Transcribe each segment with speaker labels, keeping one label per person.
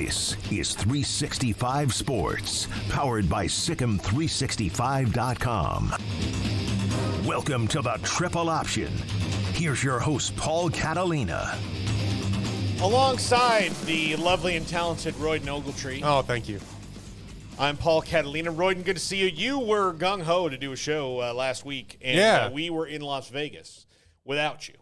Speaker 1: This is 365 Sports, powered by Sikkim365.com. Welcome to the Triple Option. Here's your host, Paul Catalina.
Speaker 2: Alongside the lovely and talented Royden Ogletree.
Speaker 3: Oh, thank you.
Speaker 2: I'm Paul Catalina. Royden, good to see you. You were gung-ho to do a show last week, and we were in Las Vegas without you.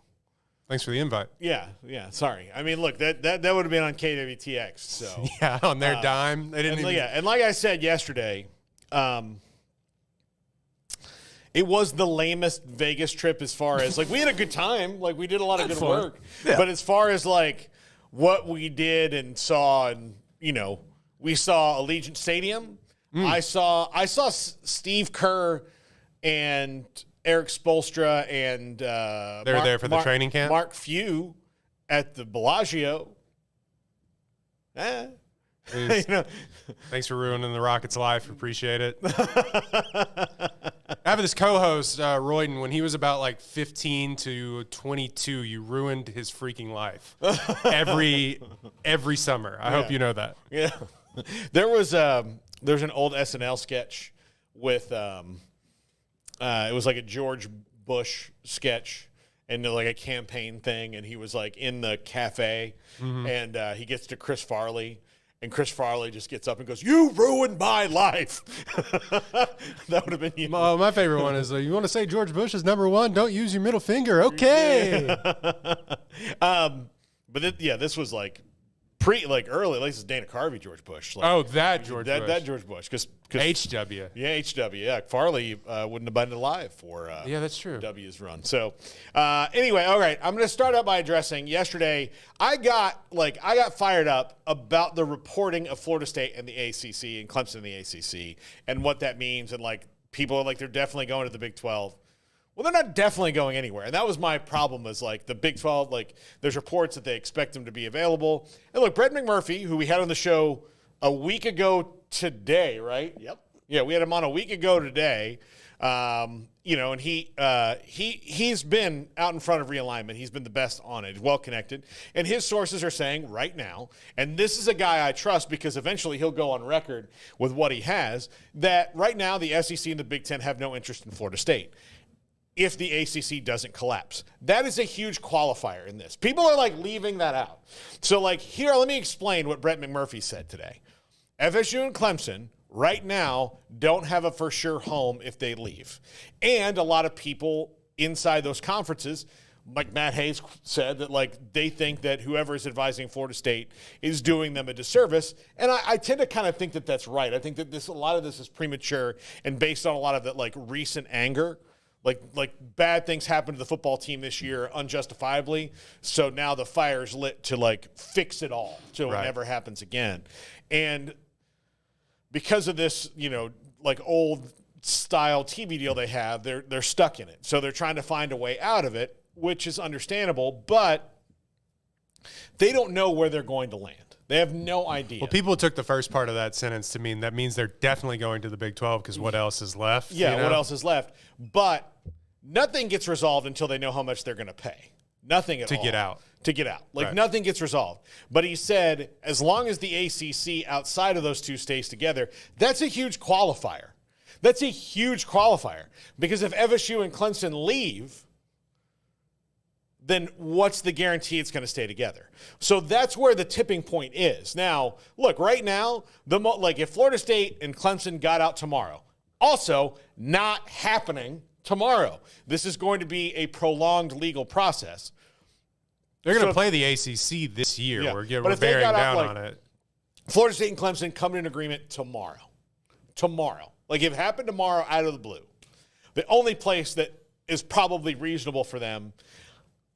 Speaker 3: Thanks for the invite.
Speaker 2: Yeah, sorry. I mean, look, that would have been on KWTX. So
Speaker 3: yeah, on their dime. They didn't even...
Speaker 2: and like I said yesterday, it was the lamest Vegas trip as far as, like, we had a good time. Like, we did a lot of good work. Yeah. But as far as, like, what we did and saw, and, you know, we saw Allegiant Stadium. I saw Steve Kerr and Eric Spoelstra and
Speaker 3: they were there for the training camp.
Speaker 2: Mark Few at the Bellagio.
Speaker 3: You know. Thanks for ruining the Rockets' life. Appreciate it. I have this co-host, Royden. When he was about like 15 to 22, you ruined his freaking life every summer. I hope you know that.
Speaker 2: Yeah, there's an old SNL sketch with it was like a George Bush sketch and like a campaign thing, and he was like in the cafe, and he gets to Chris Farley. And Chris Farley just gets up and goes, "You ruined my life." That would have been you.
Speaker 3: My favorite one is, you want to say George Bush is number one? Don't use your middle finger. Okay.
Speaker 2: This was like early. Like, this is Dana Carvey, George Bush. Like,
Speaker 3: that George Bush.
Speaker 2: That George Bush. Because
Speaker 3: HW.
Speaker 2: Yeah, HW. Yeah, Farley wouldn't have been alive for
Speaker 3: yeah, that's true.
Speaker 2: W's run. So anyway, all right. I'm going to start out by addressing yesterday. I got fired up about the reporting of Florida State and the ACC and Clemson and the ACC and what that means. And like, people are like, they're definitely going to the Big 12. Well, they're not definitely going anywhere. And that was my problem, is like the Big 12, like there's reports that they expect them to be available. And look, Brett McMurphy, who we had on the show a week ago today, right?
Speaker 4: Yep.
Speaker 2: Yeah, we had him on a week ago today. And he's been out in front of realignment. He's been the best on it. He's well connected. And his sources are saying right now, and this is a guy I trust because eventually he'll go on record with what he has, that right now the SEC and the Big Ten have no interest in Florida State if the ACC doesn't collapse. That is a huge qualifier in this. People are like leaving that out. So like, here, let me explain what Brett McMurphy said today. FSU and Clemson right now don't have a for sure home if they leave. And a lot of people inside those conferences, like Matt Hayes said, that like they think that whoever is advising Florida State is doing them a disservice. And I tend to kind of think that that's right. I think that a lot of this is premature and based on a lot of that like recent anger. Like bad things happened to the football team this year unjustifiably. So now the fire's lit to like fix it all so it never happens again. And because of this, like old style TV deal they have, they're stuck in it. So they're trying to find a way out of it, which is understandable, but they don't know where they're going to land. They have no idea.
Speaker 3: Well, people took the first part of that sentence to mean that means they're definitely going to the Big 12 because what else is left?
Speaker 2: Yeah, what else is left? But nothing gets resolved until they know how much they're going to pay. Nothing at all. To get out. Like, nothing gets resolved. But he said, as long as the ACC outside of those two stays together, that's a huge qualifier. That's a huge qualifier. Because if FSU and Clemson leave, then what's the guarantee it's going to stay together? So that's where the tipping point is. Now, look, right now, if Florida State and Clemson got out tomorrow, also not happening tomorrow. This is going to be a prolonged legal process.
Speaker 3: They're going to play the ACC this year.
Speaker 2: Yeah.
Speaker 3: We're bearing down on it.
Speaker 2: Florida State and Clemson come to an agreement tomorrow. Tomorrow. Like, if it happened tomorrow out of the blue, the only place that is probably reasonable for them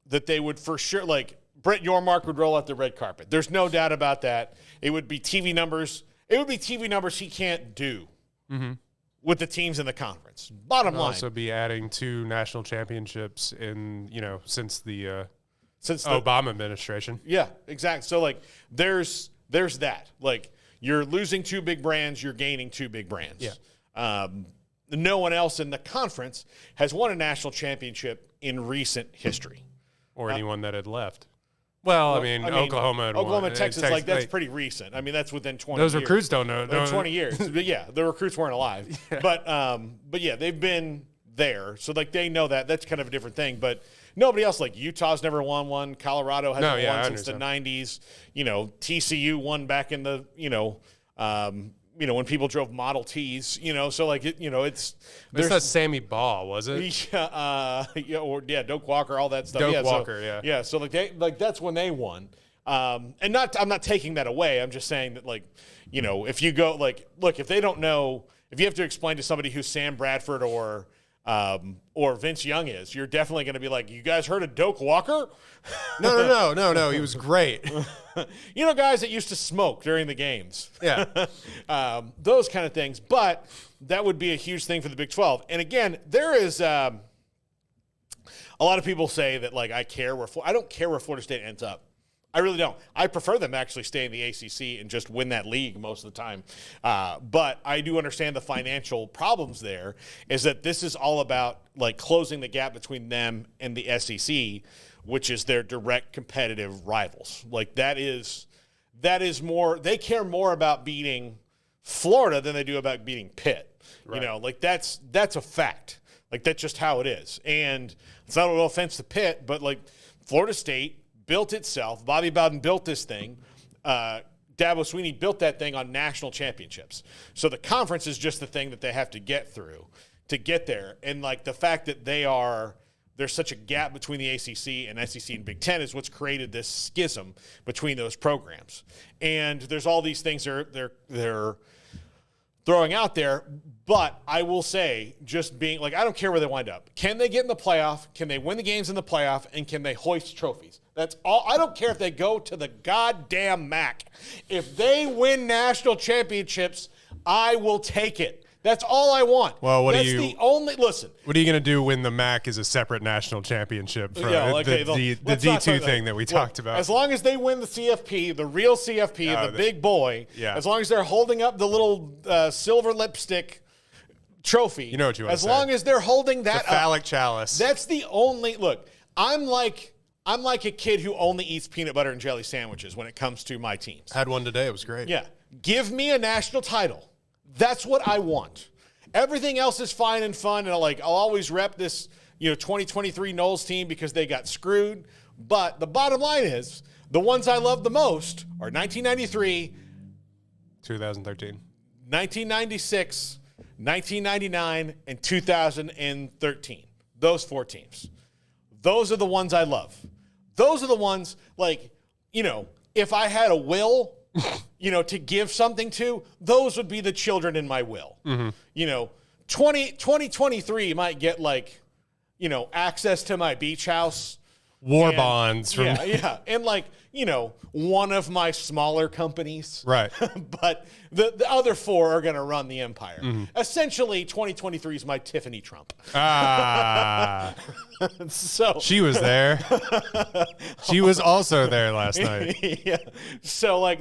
Speaker 2: that they would for sure, like, Brett Yormark would roll out the red carpet. There's no doubt about that. It would be TV numbers. It would be TV numbers he can't do with the teams in the conference. Bottom line.
Speaker 3: Also be adding 2 national championships since the Obama administration.
Speaker 2: Yeah, exactly. So, like, there's that. Like, you're losing 2 big brands, you're gaining 2 big brands.
Speaker 3: Yeah.
Speaker 2: No one else in the conference has won a national championship in recent history.
Speaker 3: Or anyone that had left. Well, I mean Oklahoma
Speaker 2: and Texas,
Speaker 3: Texas,
Speaker 2: like that's pretty recent. I mean, that's within 20
Speaker 3: those
Speaker 2: years.
Speaker 3: recruits don't know.
Speaker 2: Like 20 years. But yeah, the recruits weren't alive. Yeah. But yeah, they've been there. So like they know that. That's kind of a different thing. But nobody else, like Utah's never won one. Colorado hasn't won since the 90s. You know, TCU won back in the, when people drove Model Ts, so like, it's
Speaker 3: not Sammy Ball, was it?
Speaker 2: Doak Walker, all that stuff.
Speaker 3: Doak Walker.
Speaker 2: Yeah. So like that's when they won. I'm not taking that away. I'm just saying that if you go look, if they don't know, if you have to explain to somebody who Sam Bradford or Vince Young is, you're definitely going to be like, you guys heard of Doak Walker?
Speaker 3: No. He was great.
Speaker 2: Guys that used to smoke during the games.
Speaker 3: Yeah.
Speaker 2: Those kind of things. But that would be a huge thing for the Big 12. And again, there is a lot of people say that, like, I don't care where Florida State ends up. I really don't. I prefer them actually stay in the ACC and just win that league most of the time. But I do understand the financial problems there, is that this is all about, like, closing the gap between them and the SEC, which is their direct competitive rivals. Like, that is more – they care more about beating Florida than they do about beating Pitt. Right. That's a fact. Like, that's just how it is. And it's not no offense to Pitt, but, like, Florida State – built itself. Bobby Bowden built this thing. Dabo Swinney built that thing on national championships. So the conference is just the thing that they have to get through to get there. And like the fact that there's such a gap between the ACC and SEC and Big Ten is what's created this schism between those programs. And there's all these things they're throwing out there, but I will say, just being like, I don't care where they wind up. Can they get in the playoff? Can they win the games in the playoff? And can they hoist trophies? That's all. I don't care if they go to the goddamn MAC. If they win national championships, I will take it. That's all I want.
Speaker 3: Well,
Speaker 2: That's the only – listen.
Speaker 3: What are you going to do when the MAC is a separate national championship from the D2 thing that we talked about?
Speaker 2: As long as they win the CFP, the real CFP, the big boy, as long as they're holding up the little silver lipstick trophy.
Speaker 3: You know what you want to say.
Speaker 2: As long as they're holding that
Speaker 3: the phallic chalice.
Speaker 2: That's the only – look, I'm like a kid who only eats peanut butter and jelly sandwiches when it comes to my teams.
Speaker 3: Had one today. It was great.
Speaker 2: Yeah. Give me a national title. That's what I want. Everything else is fine and fun, and I'll always rep this 2023 Knowles team because they got screwed. But the bottom line is, the ones I love the most are 1993,
Speaker 3: 2013,
Speaker 2: 1996, 1999, and 2013. Those four teams. Those are the ones I love. Those are the ones, if I had a will, to give something to, those would be the children in my will. Mm-hmm. 2023 might get access to my beach house.
Speaker 3: Bonds.
Speaker 2: Yeah. And one of my smaller companies.
Speaker 3: Right.
Speaker 2: But the other four are going to run the empire. Mm-hmm. Essentially, 2023 is my Tiffany Trump. So
Speaker 3: she was there. She was also there last night.
Speaker 2: Yeah. So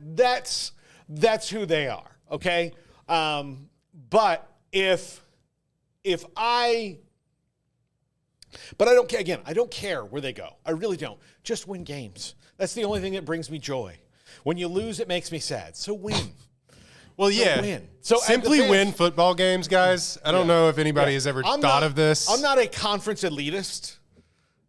Speaker 2: that's who they are. Okay. But I don't care. Again, I don't care where they go. I really don't. Just win games. That's the only thing that brings me joy. When you lose, it makes me sad. So win.
Speaker 3: Well, yeah.
Speaker 2: Win.
Speaker 3: So simply win football games, guys. I don't know if anybody has ever thought of this.
Speaker 2: I'm not a conference elitist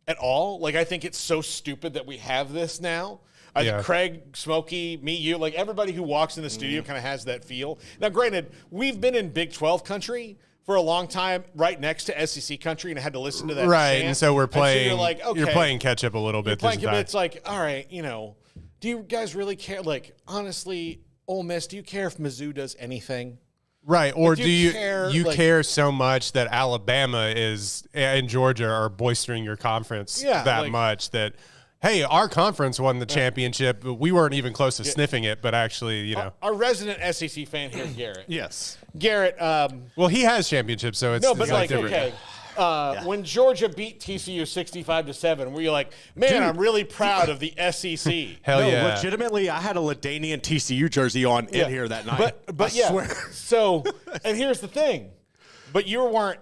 Speaker 2: at all. I think it's so stupid that we have this now. I think Craig, Smokey, me, you, everybody who walks in the studio kind of has that feel. Now, granted, we've been in Big 12 country for a long time, right next to SEC country, and I had to listen to that.
Speaker 3: Right,
Speaker 2: chant.
Speaker 3: and so we're playing.
Speaker 2: And so you're okay.
Speaker 3: You're playing catch up a little bit.
Speaker 2: It's all right. Do you guys really care? Honestly, Ole Miss, do you care if Mizzou does anything?
Speaker 3: Right, or do you care so much that Alabama and Georgia are boistering your conference that much that? Hey, our conference won the championship. We weren't even close to sniffing it, but actually,
Speaker 2: Our resident SEC fan here, Garrett.
Speaker 4: Yes.
Speaker 2: Garrett.
Speaker 3: Well, he has championships, so it's different.
Speaker 2: Okay. When Georgia beat TCU 65-7, were you like, man, dude, I'm really proud of the SEC?
Speaker 3: Hell yeah.
Speaker 4: Legitimately, I had a LaDainian TCU jersey on in here that night.
Speaker 2: But I swear. So, and here's the thing. But you weren't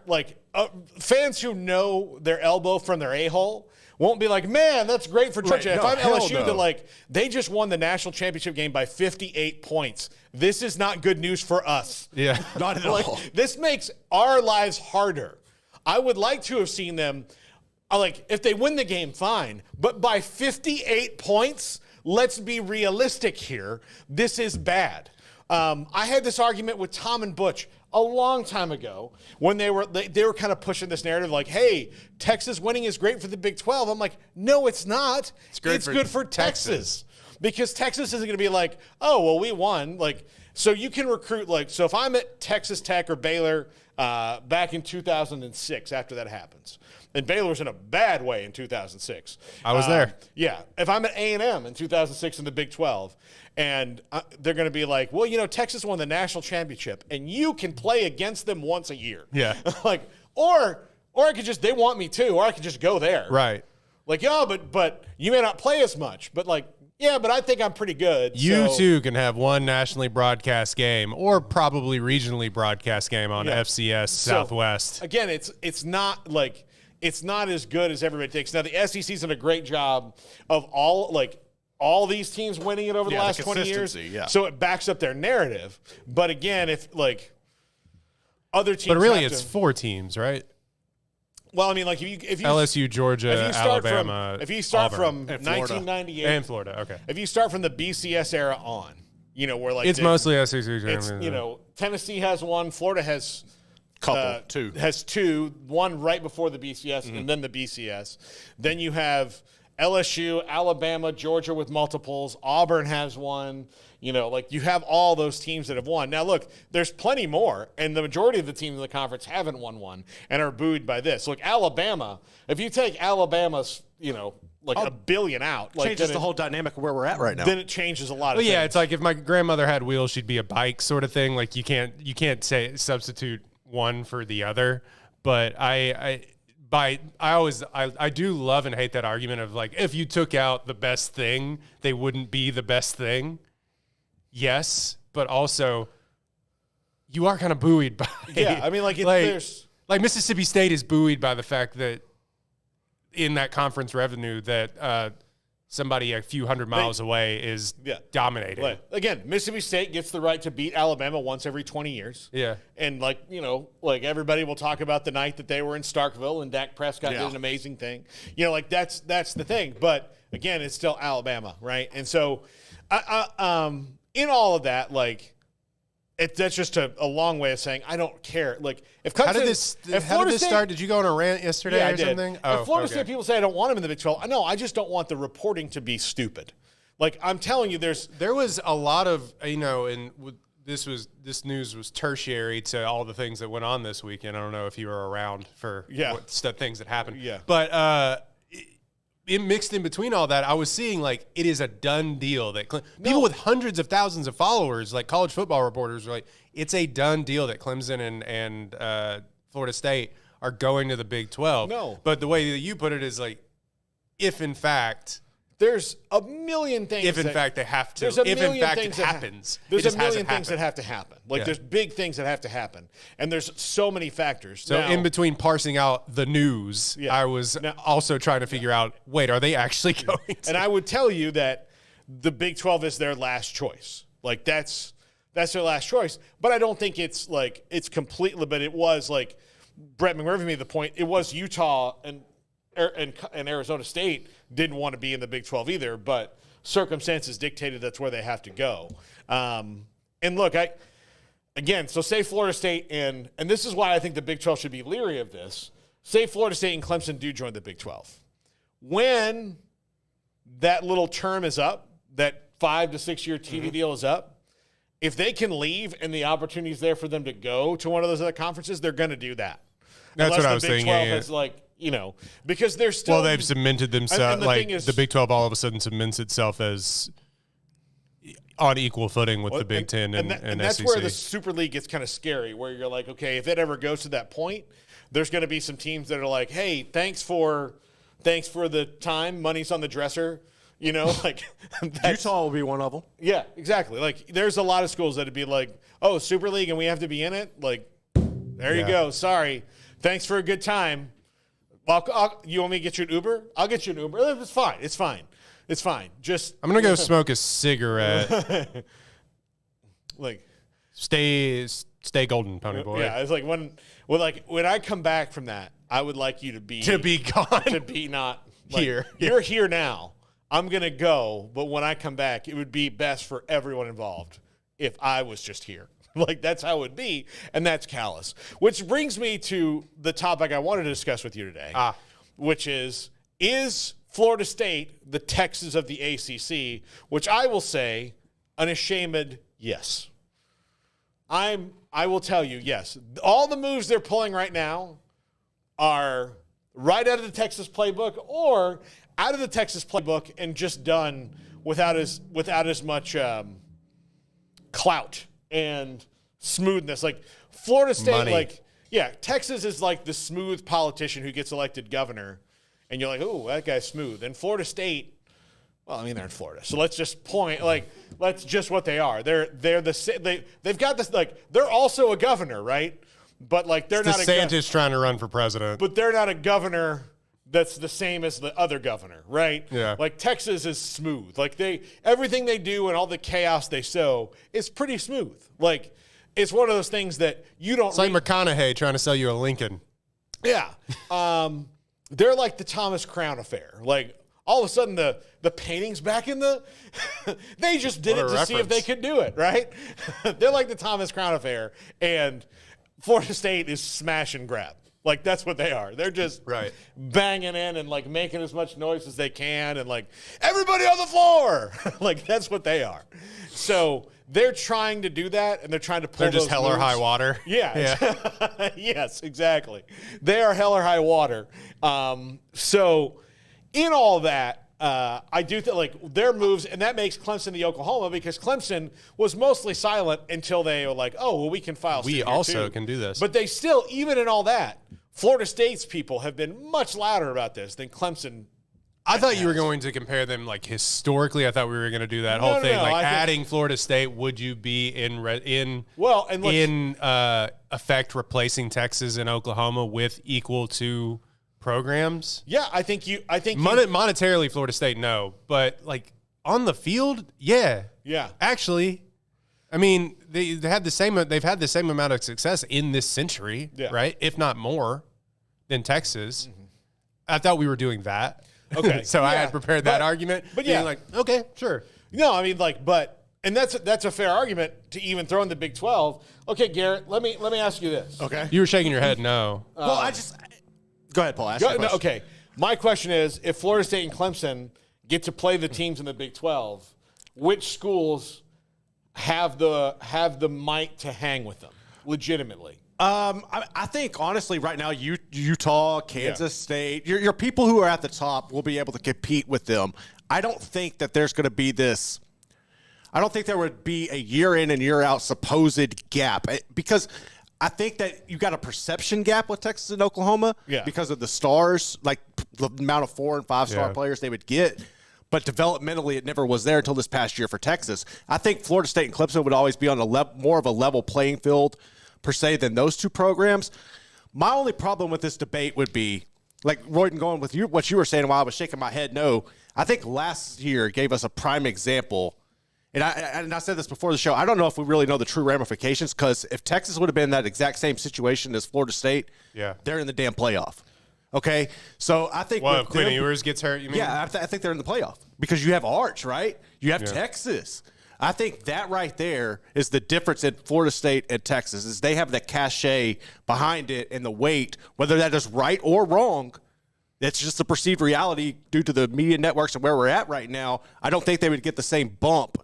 Speaker 2: fans who know their elbow from their a-hole won't be like, man, that's great for Georgia.
Speaker 4: Right,
Speaker 2: if
Speaker 4: no,
Speaker 2: I'm
Speaker 4: hell
Speaker 2: LSU,
Speaker 4: no.
Speaker 2: they're like, they just won the national championship game by 58 points. This is not good news for us.
Speaker 3: Yeah.
Speaker 4: Not at
Speaker 2: Like,
Speaker 4: all.
Speaker 2: this makes our lives harder. I would like to have seen them, like, if they win the game, fine. But by 58 points, let's be realistic here. This is bad. I had this argument with Tom and Butch a long time ago when they were kind of pushing this narrative like, hey, Texas winning is great for the Big 12. I'm like, no, it's not. It's good for Texas. Because Texas isn't going to be like, oh, well, we won. Like, so you can recruit, like, so if I'm at Texas Tech or Baylor back in 2006 after that happens, and Baylor's in a bad way in 2006.
Speaker 3: I was there.
Speaker 2: Yeah. If I'm at A&M in 2006 in the Big 12, and they're going to be like, well, you know, Texas won the national championship, and you can play against them once a year.
Speaker 3: Yeah.
Speaker 2: Like, or I could just, they want me too, or I could just go there.
Speaker 3: Right.
Speaker 2: Like, yeah, but you may not play as much, but like, yeah, but I think I'm pretty good.
Speaker 3: You too can have one nationally broadcast game or probably regionally broadcast game on FCS Southwest.
Speaker 2: Again, it's not like it's not as good as everybody thinks. Now the SEC's done a great job of all these teams winning it over the last 20 years.
Speaker 4: Yeah.
Speaker 2: So it backs up their narrative. But again, if like other teams,
Speaker 3: but really, it's 4 teams, right?
Speaker 2: Well, I mean, like if you
Speaker 3: LSU, Georgia, Alabama,
Speaker 2: if you start
Speaker 3: Auburn,
Speaker 2: from
Speaker 4: and Florida.
Speaker 2: 1998
Speaker 3: and Florida, okay.
Speaker 2: If you start from the BCS era on, you know, where like
Speaker 3: It's mostly SEC.
Speaker 2: it's, you know, Tennessee has one, Florida has
Speaker 4: Two.
Speaker 2: has 2, one right before the BCS and then the BCS. Then you have LSU, Alabama, Georgia with multiples. Auburn has one. You know, like you have all those teams that have won. Now, look, there's plenty more, and the majority of the teams in the conference haven't won one and are buoyed by this. Look, Alabama, if you take Alabama's, you know, like a billion out. Like
Speaker 4: changes the whole dynamic of where we're at right now.
Speaker 2: Then it changes a lot of things.
Speaker 3: Yeah, it's like if my grandmother had wheels, she'd be a bike sort of thing. Like you can't say substitute one for the other. But I do love and hate that argument of like, if you took out the best thing, they wouldn't be the best thing. Yes, but also you are kind of buoyed by.
Speaker 2: Yeah, I mean, like there's
Speaker 3: like Mississippi State is buoyed by the fact that in that conference revenue that somebody a few hundred miles away is dominating.
Speaker 2: Right. Again, Mississippi State gets the right to beat Alabama once every 20 years.
Speaker 3: Yeah.
Speaker 2: And like, you know, like everybody will talk about the night that they were in Starkville and Dak Prescott did an amazing thing. You know, like that's the thing. But again, it's still Alabama, right? And so in all of that, like that's just a long way of saying I don't care. Like if Clemson,
Speaker 3: how did this start? Did you go on a rant yesterday
Speaker 2: I
Speaker 3: or
Speaker 2: did.
Speaker 3: something?
Speaker 2: If Florida State people say I don't want him in the Big 12, no, I just don't want the reporting to be stupid. Like I'm telling you, there was
Speaker 3: a lot of, you know, and this news was tertiary to all the things that went on this weekend. I don't know if you were around for things that happened.
Speaker 2: Yeah.
Speaker 3: But it mixed in between all that, I was seeing like it is a done deal that people with hundreds of thousands of followers, like college football reporters, are like, it's a done deal that Clemson and Florida State are going to the Big 12.
Speaker 2: No.
Speaker 3: But the way that you put it is like, if in fact
Speaker 2: there's a million things.
Speaker 3: If in fact they have to.
Speaker 2: There's a
Speaker 3: if
Speaker 2: million
Speaker 3: in fact
Speaker 2: things
Speaker 3: it happens.
Speaker 2: There's
Speaker 3: it
Speaker 2: a million things
Speaker 3: happened.
Speaker 2: that have to happen. Like there's big things that have to happen, and there's so many factors.
Speaker 3: So
Speaker 2: now,
Speaker 3: in between parsing out the news, I was also trying to figure out, wait, are they actually going to?
Speaker 2: And I would tell you that the Big 12 is their last choice. Like that's their last choice. But I don't think it's like it's completely. But it was like Brett McMurphy made the point. It was Utah and Arizona State didn't want to be in the Big 12 either, but circumstances dictated that's where they have to go. And look, so say Florida State and this is why I think the Big 12 should be leery of this. Say Florida State and Clemson do join the Big 12. When that little term is up, that 5 to 6 year TV deal is up, if they can leave and the opportunity is there for them to go to one of those other conferences, they're going to do that.
Speaker 3: That's
Speaker 2: unless
Speaker 3: what I
Speaker 2: the
Speaker 3: was
Speaker 2: Big
Speaker 3: thinking.
Speaker 2: 12 is like, you know, because they're still.
Speaker 3: Well, they've cemented themselves. Like the Big 12 all of a sudden cements itself as on equal footing with the Big 10 and
Speaker 2: that's
Speaker 3: SEC.
Speaker 2: where the Super League gets kind of scary, where you're like, okay, if it ever goes to that point, there's going to be some teams that are like, hey, thanks for the time, money's on the dresser. You know, like
Speaker 4: Utah will be one of them.
Speaker 2: Yeah, exactly. Like there's a lot of schools that'd be like, oh, Super League and we have to be in it. Like, there you go. Sorry. Thanks for a good time. You want me to get you an Uber? I'll get you an Uber. It's fine. It's fine. Just
Speaker 3: I'm gonna go smoke a cigarette.
Speaker 2: Like,
Speaker 3: stay golden, Pony Boy.
Speaker 2: Yeah, it's like when I come back from that, I would like you to be
Speaker 3: gone,
Speaker 2: to be not
Speaker 3: here.
Speaker 2: You're here now. I'm gonna go, but when I come back, it would be best for everyone involved if I was just here. Like, that's how it would be, and that's callous. Which brings me to the topic I wanted to discuss with you today, which is Florida State the Texas of the ACC? Which I will say, an ashamed yes. I will tell you, yes. All the moves they're pulling right now are right out of the Texas playbook or out of the Texas playbook and just done without as much clout and smoothness. Like Florida State,
Speaker 3: money.
Speaker 2: Texas is like the smooth politician who gets elected governor, and you're like, oh, that guy's smooth. And Florida State, well, I mean, they're in Florida, so let's just that's just what they are. They've got this, like, they're also a governor, right? But like they're not
Speaker 3: DeSantis trying to run for president,
Speaker 2: but they're not a governor that's the same as the other governor, right?
Speaker 3: Yeah.
Speaker 2: Like Texas is smooth. Like everything they do and all the chaos they sow is pretty smooth. Like it's one of those things that you don't.
Speaker 3: It's like McConaughey trying to sell you a Lincoln.
Speaker 2: Yeah. They're like the Thomas Crown affair. Like all of a sudden the painting's back in the they just did it to see if they could do it, right? They're like the Thomas Crown affair, and Florida State is smash and grab. Like, that's what they are. They're just banging in and, like, making as much noise as they can and, like, everybody on the floor. Like, that's what they are. So they're trying to do that, and they're trying to pull
Speaker 3: They're just
Speaker 2: those
Speaker 3: hell or
Speaker 2: moves.
Speaker 3: high water.
Speaker 2: Yeah. Yes, exactly. They are hell or high water. So in all that, I do think, like, their moves, and that makes Clemson the Oklahoma, because Clemson was mostly silent until they were like, oh, well, we can file suit
Speaker 3: We
Speaker 2: here
Speaker 3: also
Speaker 2: too.
Speaker 3: can do this.
Speaker 2: But they still, even in all that, Florida State's people have been much louder about this than Clemson.
Speaker 3: I thought you were going to compare them, like, historically. I thought we were going to do that whole thing. Like, adding Florida State, would you be in effect replacing Texas and Oklahoma with equal to programs?
Speaker 2: Yeah, I think
Speaker 3: monetarily, Florida State, no. But, like, on the field, yeah.
Speaker 2: Yeah.
Speaker 3: Actually, I mean, they've had the same amount of success in this century, right? If not more than Texas. Mm-hmm. I thought we were doing that.
Speaker 2: Okay.
Speaker 3: So I had prepared that argument.
Speaker 2: But
Speaker 3: being like, okay, sure.
Speaker 2: No, I mean, like, and that's a fair argument to even throw in the Big 12. Okay, Garrett, let me ask you this.
Speaker 4: Okay.
Speaker 3: You were shaking your head no.
Speaker 4: Well, go ahead, Paul. Ask your question.
Speaker 2: Okay. My question is, if Florida State and Clemson get to play the teams in the Big 12, which schools have the might to hang with them legitimately?
Speaker 4: I think, honestly, right now, Utah, Kansas State, your people who are at the top will be able to compete with them. I don't think that there's going to be this – I don't think there would be a year in and year out supposed gap, because I think that you got a perception gap with Texas and Oklahoma because of the stars, like the amount of 4- and 5-star players they would get. But developmentally, it never was there until this past year for Texas. I think Florida State and Clemson would always be on more of a level playing field, per se, than those two programs. My only problem with this debate would be, like, Royden, going with what you were saying while I was shaking my head, no, I think last year gave us a prime example. And I said this before the show. I don't know if we really know the true ramifications, because if Texas would have been in that exact same situation as Florida State, they're in the damn playoff. Okay? So I think
Speaker 3: if Quinn Ewers gets hurt, you mean?
Speaker 4: Yeah, I think they're in the playoff because you have Arch, right? You have Texas. I think that right there is the difference in Florida State and Texas, is they have the cachet behind it and the weight, whether that is right or wrong. That's just a perceived reality due to the media networks and where we're at right now. I don't think they would get the same bump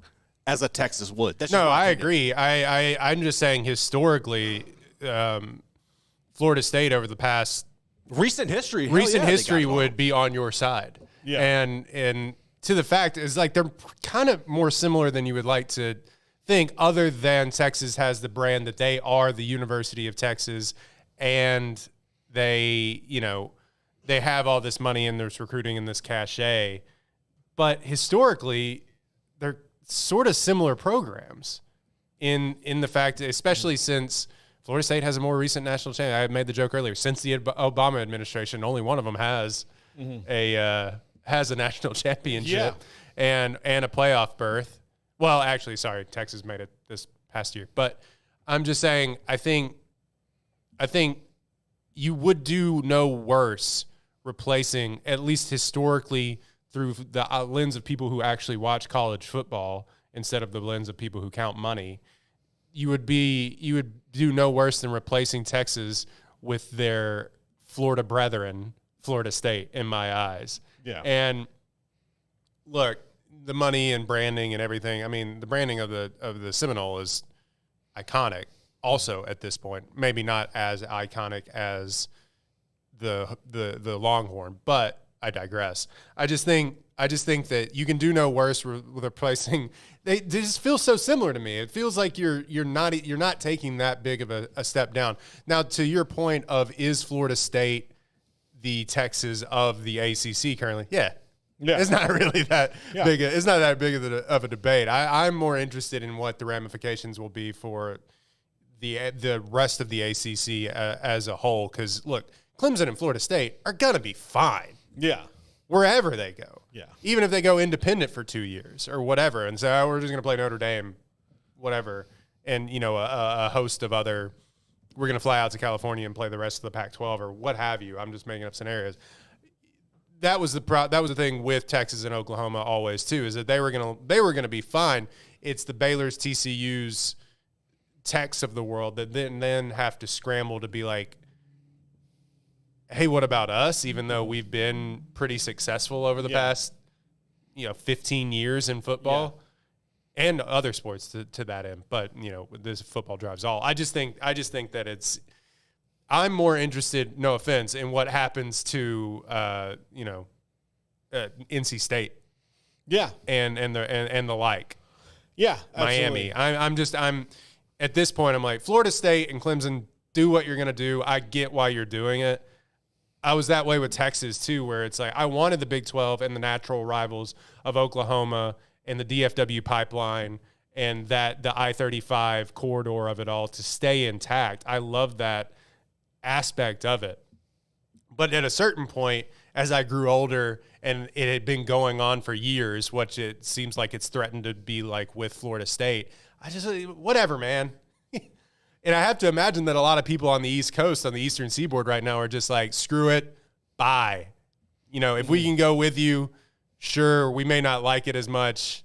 Speaker 4: as a Texas would.
Speaker 3: No, I agree. I'm just saying historically, Florida State over the past
Speaker 4: recent history
Speaker 3: would be on your side. Yeah. And to the fact is, like, they're kind of more similar than you would like to think, other than Texas has the brand that they are the University of Texas, and they have all this money and there's recruiting and this cachet. But historically, they're sort of similar programs in the fact, especially since Florida State has a more recent national champion. I made the joke earlier. Since the Obama administration, only one of them has a national championship and a playoff berth. Well, actually, sorry, Texas made it this past year. But I'm just saying, I think you would do no worse replacing, at least historically, through the lens of people who actually watch college football instead of the lens of people who count money. You would do no worse than replacing Texas with their Florida brethren, Florida State, in my eyes.
Speaker 2: Yeah.
Speaker 3: And look, the money and branding and everything. I mean, the branding of the Seminole is iconic also at this point. Maybe not as iconic as the Longhorn, but I digress. I just think that you can do no worse with replacing. They just feel so similar to me. It feels like you're not taking that big of a step down. Now, to your point of, is Florida State the Texas of the ACC currently? Yeah. It's not really that big. It's not that big of a debate. I'm more interested in what the ramifications will be for the rest of the ACC as a whole. Because look, Clemson and Florida State are gonna be fine.
Speaker 2: Yeah.
Speaker 3: Wherever they go.
Speaker 2: Yeah.
Speaker 3: Even if they go independent for 2 years or whatever, and say, we're just gonna play Notre Dame, whatever, and a host of other. We're gonna fly out to California and play the rest of the Pac-12 or what have you. I'm just making up scenarios. That was the thing with Texas and Oklahoma always too, is that they were gonna be fine. It's the Baylor's, TCU's, Techs of the world that then have to scramble to be like, hey, what about us? Even though we've been pretty successful over the past 15 years in football and other sports to that end, but this football drives all. I just think that I'm more interested, no offense, in what happens to NC State.
Speaker 2: Yeah.
Speaker 3: And the like.
Speaker 2: Yeah. Absolutely.
Speaker 3: Miami. I'm at this point, I'm like, Florida State and Clemson, do what you're gonna do. I get why you're doing it. I was that way with Texas too, where it's like I wanted the Big 12 and the natural rivals of Oklahoma and the DFW pipeline and that the I-35 corridor of it all to stay intact. I love that aspect of it. But at a certain point, as I grew older and it had been going on for years, which it seems like it's threatened to be like with Florida State, I just, whatever, man. And I have to imagine that a lot of people on the East Coast, on the Eastern Seaboard right now are just like, screw it, bye. If we can go with you, sure, we may not like it as much,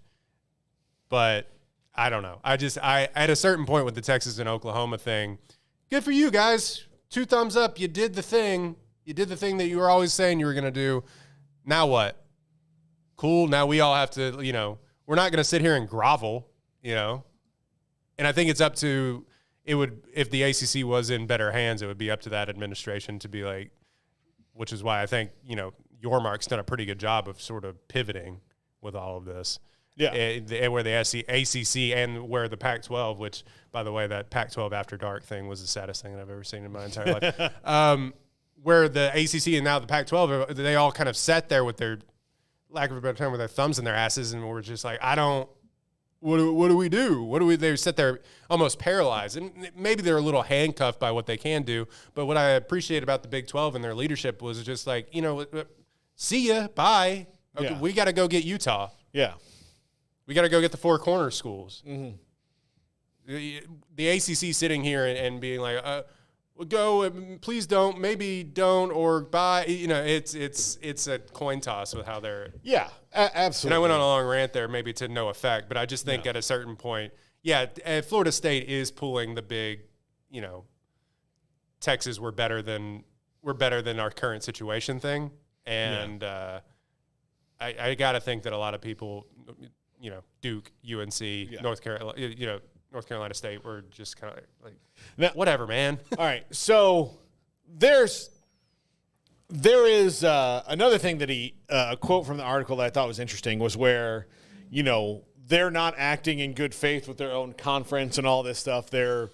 Speaker 3: but I don't know. I at a certain point with the Texas and Oklahoma thing, good for you guys. 2 thumbs up. You did the thing. You did the thing that you were always saying you were going to do. Now what? Cool. Now we all have to, we're not going to sit here and grovel, And I think it's up to, if the ACC was in better hands, it would be up to that administration to be like, which is why I think, Yormark's done a pretty good job of sort of pivoting with all of this.
Speaker 2: Yeah.
Speaker 3: And where the ACC and where the Pac-12, which, by the way, that Pac-12 After Dark thing was the saddest thing that I've ever seen in my entire life. Where the ACC and now the Pac-12, they all kind of sat there with their, lack of a better term, with their thumbs in their asses and were just like, what do we do? They sit there almost paralyzed. And maybe they're a little handcuffed by what they can do. But what I appreciate about the Big 12 and their leadership was just like, see ya, bye. Okay, we got to go get Utah.
Speaker 2: Yeah.
Speaker 3: We got to go get the Four Corner schools.
Speaker 2: Mm-hmm.
Speaker 3: The ACC sitting here and being like, go, please don't, maybe don't, or buy. It's a coin toss with how they're.
Speaker 2: Yeah, absolutely.
Speaker 3: And I went on a long rant there, maybe to no effect, but I just think at a certain point, Florida State is pulling the big, Texas, we're better than our current situation thing, and I got to think that a lot of people, Duke, UNC, North Carolina State were just kind of like, now, whatever, man.
Speaker 2: All right. So there is another thing that a quote from the article that I thought was interesting was where, they're not acting in good faith with their own conference and all this stuff. They're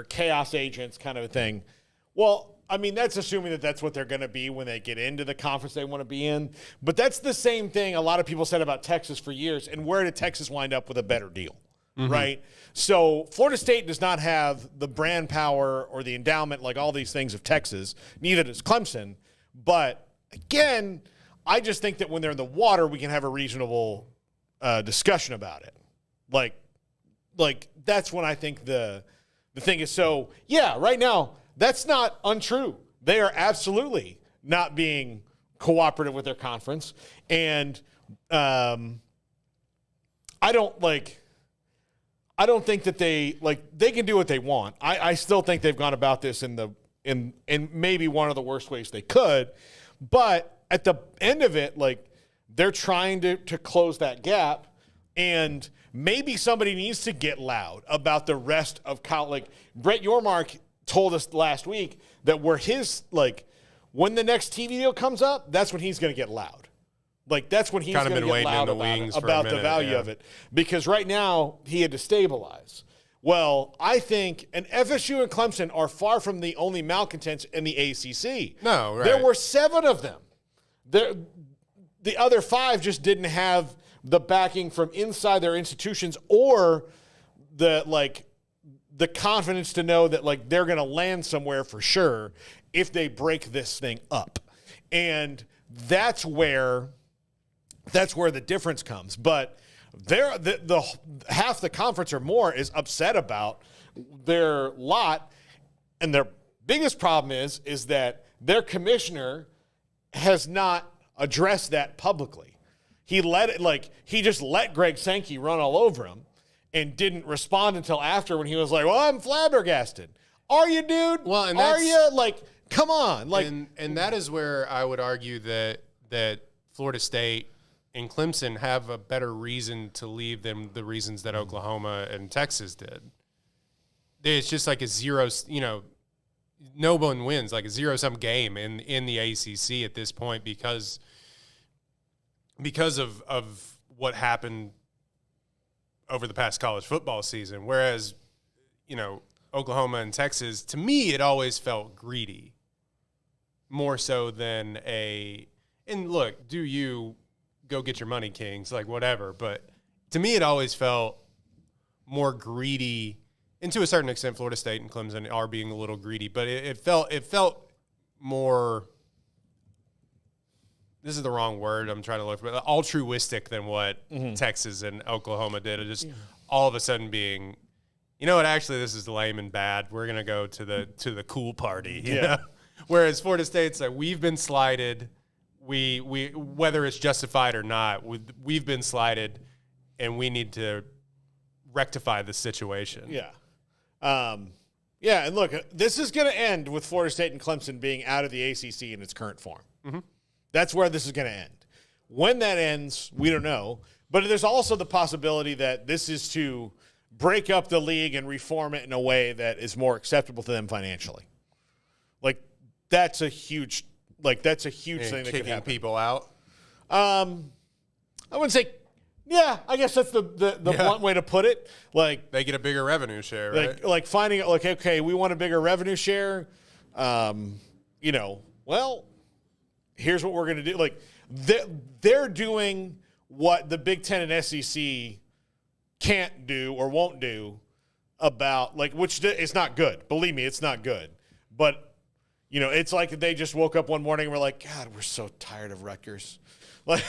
Speaker 2: chaos agents kind of a thing. Well, I mean, that's assuming that that's what they're going to be when they get into the conference they want to be in. But that's the same thing a lot of people said about Texas for years. And where did Texas wind up with a better deal? right? So Florida State does not have the brand power or the endowment like all these things of Texas. Neither does Clemson. But, again, I just think that when they're in the water, we can have a reasonable discussion about it. Like that's when I think the thing is. So, yeah, right now, that's not untrue. They are absolutely not being cooperative with their conference. And I don't think that they can do what they want. I still think they've gone about this in maybe one of the worst ways they could. But at the end of it, they're trying to close that gap. And maybe somebody needs to get loud about the rest of college. Brett Yormark told us last week that when the next TV deal comes up, that's when he's going to get loud. That's when he's going to get loud about the value of it. Because right now, he had to stabilize. Well, I think, and FSU and Clemson are far from the only malcontents in the ACC.
Speaker 3: No, right.
Speaker 2: There were 7 of them. The other 5 just didn't have the backing from inside their institutions or the confidence to know that they're going to land somewhere for sure if they break this thing up. And that's where the difference comes. But the half the conference or more is upset about their lot, and their biggest problem is that their commissioner has not addressed that publicly. He just let Greg Sankey run all over him and didn't respond until after when he was like, "Well, I'm flabbergasted." Are you, dude?
Speaker 3: Well, and
Speaker 2: are you? Come on.
Speaker 3: And that is where I would argue that Florida State and Clemson have a better reason to leave than the reasons that Oklahoma and Texas did. It's just like a zero, no one wins, like a zero-sum game in the ACC at this point because of what happened over the past college football season. Whereas, Oklahoma and Texas, to me, it always felt greedy more so than and look, do you go get your money, Kings, whatever. But to me, it always felt more greedy. And to a certain extent, Florida State and Clemson are being a little greedy, but it felt more, this is the wrong word I'm trying to look for, but altruistic than what Texas and Oklahoma did. It just all of a sudden being, you know what, actually this is lame and bad. We're going to go to the cool party. You know? Whereas Florida State's we've been slighted. We whether it's justified or not, we've been slighted, and we need to rectify the situation.
Speaker 2: Yeah. And look, this is going to end with Florida State and Clemson being out of the ACC in its current form. Mm-hmm. That's where this is going to end. When that ends, we don't know. But there's also the possibility that this is to break up the league and reform it in a way that is more acceptable to them financially. That's a huge thing that could happen.
Speaker 3: People out.
Speaker 2: I wouldn't say. Yeah, I guess that's the blunt way to put it.
Speaker 3: They get a bigger revenue share, right?
Speaker 2: Finding okay, we want a bigger revenue share. Well, here's what we're going to do. They're doing what the Big Ten and SEC can't do or won't do about which is not good. Believe me, it's not good. But it's like they just woke up one morning and were like, God, we're so tired of Rutgers. And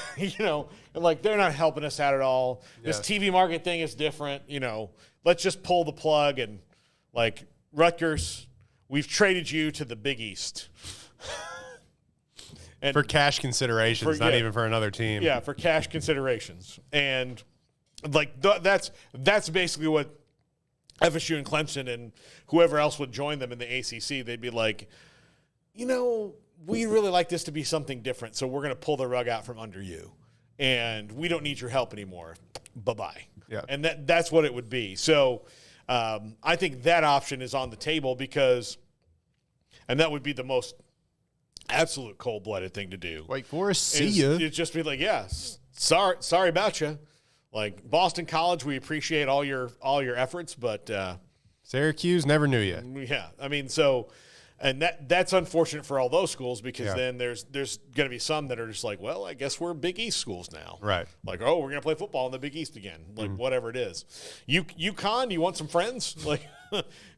Speaker 2: they're not helping us out at all. This TV market thing is different. Let's just pull the plug and Rutgers, we've traded you to the Big East.
Speaker 3: And for cash considerations, not even for another team.
Speaker 2: Yeah, for cash considerations. And that's basically what FSU and Clemson and whoever else would join them in the ACC, they'd be like, we really like this to be something different, so we're going to pull the rug out from under you. And we don't need your help anymore. Bye-bye.
Speaker 3: Yeah.
Speaker 2: And that's what it would be. So I think that option is on the table and that would be the most absolute cold-blooded thing to do.
Speaker 3: Wake Forest, see ya.
Speaker 2: It'd just be sorry about you. Boston College, we appreciate all your efforts, but
Speaker 3: Syracuse never knew you.
Speaker 2: Yeah, I mean, so And that's unfortunate for all those schools because then there's going to be some that are just like, well, I guess we're Big East schools now.
Speaker 3: Right.
Speaker 2: Like, oh, we're going to play football in the Big East again. Like, whatever it is. UConn, you want some friends? Like,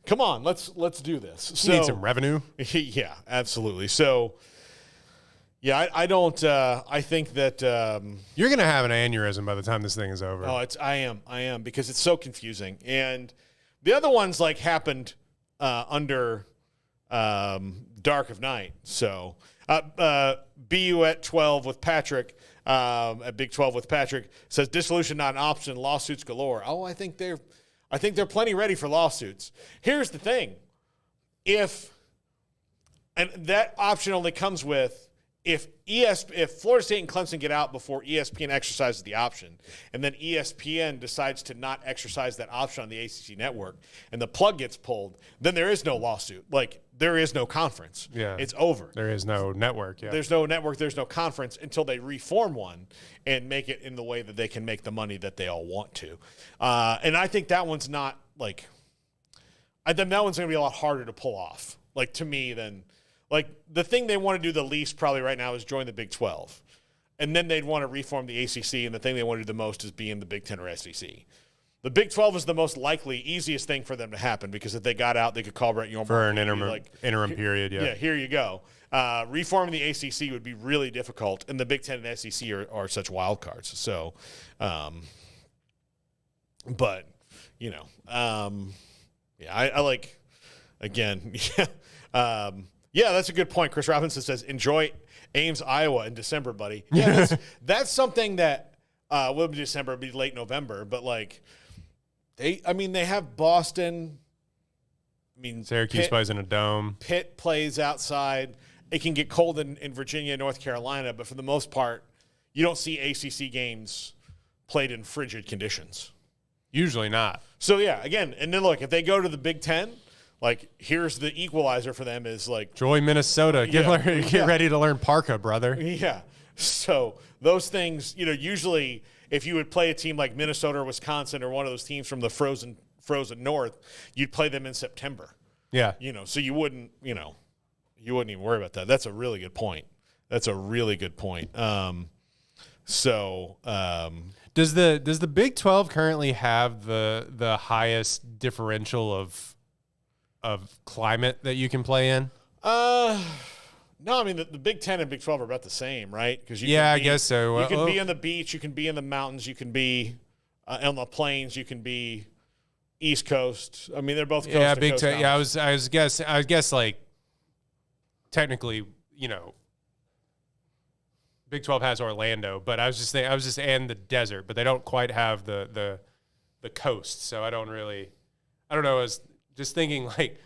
Speaker 2: come on, let's do this. So,
Speaker 3: need some revenue.
Speaker 2: Yeah, absolutely. So, yeah, I don't I think that
Speaker 3: you're going to have an aneurysm by the time this thing is over.
Speaker 2: Oh, I am because it's so confusing. And the other ones like happened under dark of night. So BU at 12 with Patrick, at Big 12 with Patrick, says dissolution not an option, lawsuits galore. Oh, I think they're plenty ready for lawsuits. Here's the thing. And that option only comes with if Florida State and Clemson get out before ESPN exercises the option, and then ESPN decides to not exercise that option on the ACC network, and the plug gets pulled, then there is no lawsuit. Like, there is no conference.
Speaker 3: Yeah.
Speaker 2: It's over.
Speaker 3: There is no network. Yeah.
Speaker 2: There's no network. There's no conference until they reform one and make it in the way that they can make the money that they all want to. And I think that one's not like – I think that one's going to be a lot harder to pull off, like, to me, than – like, the thing they want to do the least probably right now is join the Big 12. And then they'd want to reform the ACC, and the thing they want to do the most is be in the Big 10 or SEC. The Big 12 is the most likely, easiest thing for them to happen because if they got out, they could call Brett Yormark.
Speaker 3: For an interim period, yeah.
Speaker 2: Yeah, here you go. Reforming the ACC would be really difficult, and the Big 10 and SEC are such wild cards. So, but, you know, yeah, I like, again, yeah, that's a good point. Chris Robinson says, enjoy Ames, Iowa in December, buddy. Yeah, that's something that will be December, it'll be late November, but like they have Boston. I mean,
Speaker 3: Syracuse plays in a dome.
Speaker 2: Pitt plays outside. It can get cold in Virginia, North Carolina, but for the most part, you don't see ACC games played in frigid conditions.
Speaker 3: Usually not.
Speaker 2: So, yeah, again, and then look, if they go to the Big Ten, like, here's the equalizer for them is like –
Speaker 3: Joy, Minnesota. Get ready to learn parka, brother.
Speaker 2: Yeah. So those things, you know, usually if you would play a team like Minnesota or Wisconsin or one of those teams from the frozen north, you'd play them in September.
Speaker 3: Yeah.
Speaker 2: You know, so you wouldn't even worry about that. That's a really good point. Does
Speaker 3: the Big 12 currently have the highest differential of climate that you can play in?
Speaker 2: No, I mean the Big 10 and Big 12 are about the same, right? Because
Speaker 3: I guess so.
Speaker 2: You can be on the beach, you can be in the mountains, you can be on the plains, you can be East Coast. I mean, they're both coast to
Speaker 3: Big
Speaker 2: coast.
Speaker 3: 10. Yeah, I guess like technically, you know, Big 12 has Orlando, but I was just and the desert, but they don't quite have the coast. So I don't know. I was just thinking like,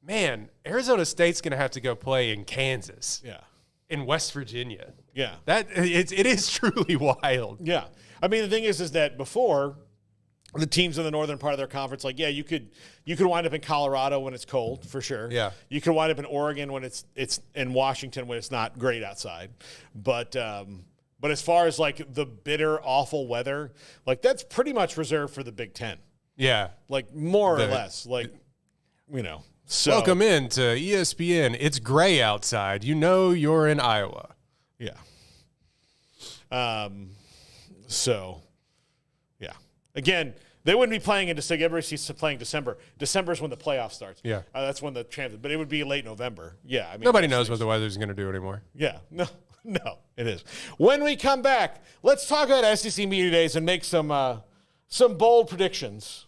Speaker 3: man, Arizona State's going to have to go play in Kansas.
Speaker 2: Yeah.
Speaker 3: In West Virginia.
Speaker 2: Yeah.
Speaker 3: It is truly wild.
Speaker 2: Yeah. I mean, the thing is that before the teams in the northern part of their conference, like, yeah, you could wind up in Colorado when it's cold, for sure.
Speaker 3: Yeah.
Speaker 2: You could wind up in Oregon when it's in Washington when it's not great outside. But as far as like the bitter, awful weather, like that's pretty much reserved for the Big Ten. Yeah. Like more or less. Like, you know. So,
Speaker 3: welcome in to ESPN. It's gray outside. You know you're in Iowa.
Speaker 2: Yeah. So, yeah. Again, they wouldn't be playing in December. Everybody sees playing December. December is when the playoff starts.
Speaker 3: Yeah.
Speaker 2: That's when the champions. But it would be late November. Yeah. I mean,
Speaker 3: nobody knows what the weather's going to do anymore.
Speaker 2: Yeah. No, it is. When we come back, let's talk about SEC Media Days and make some bold predictions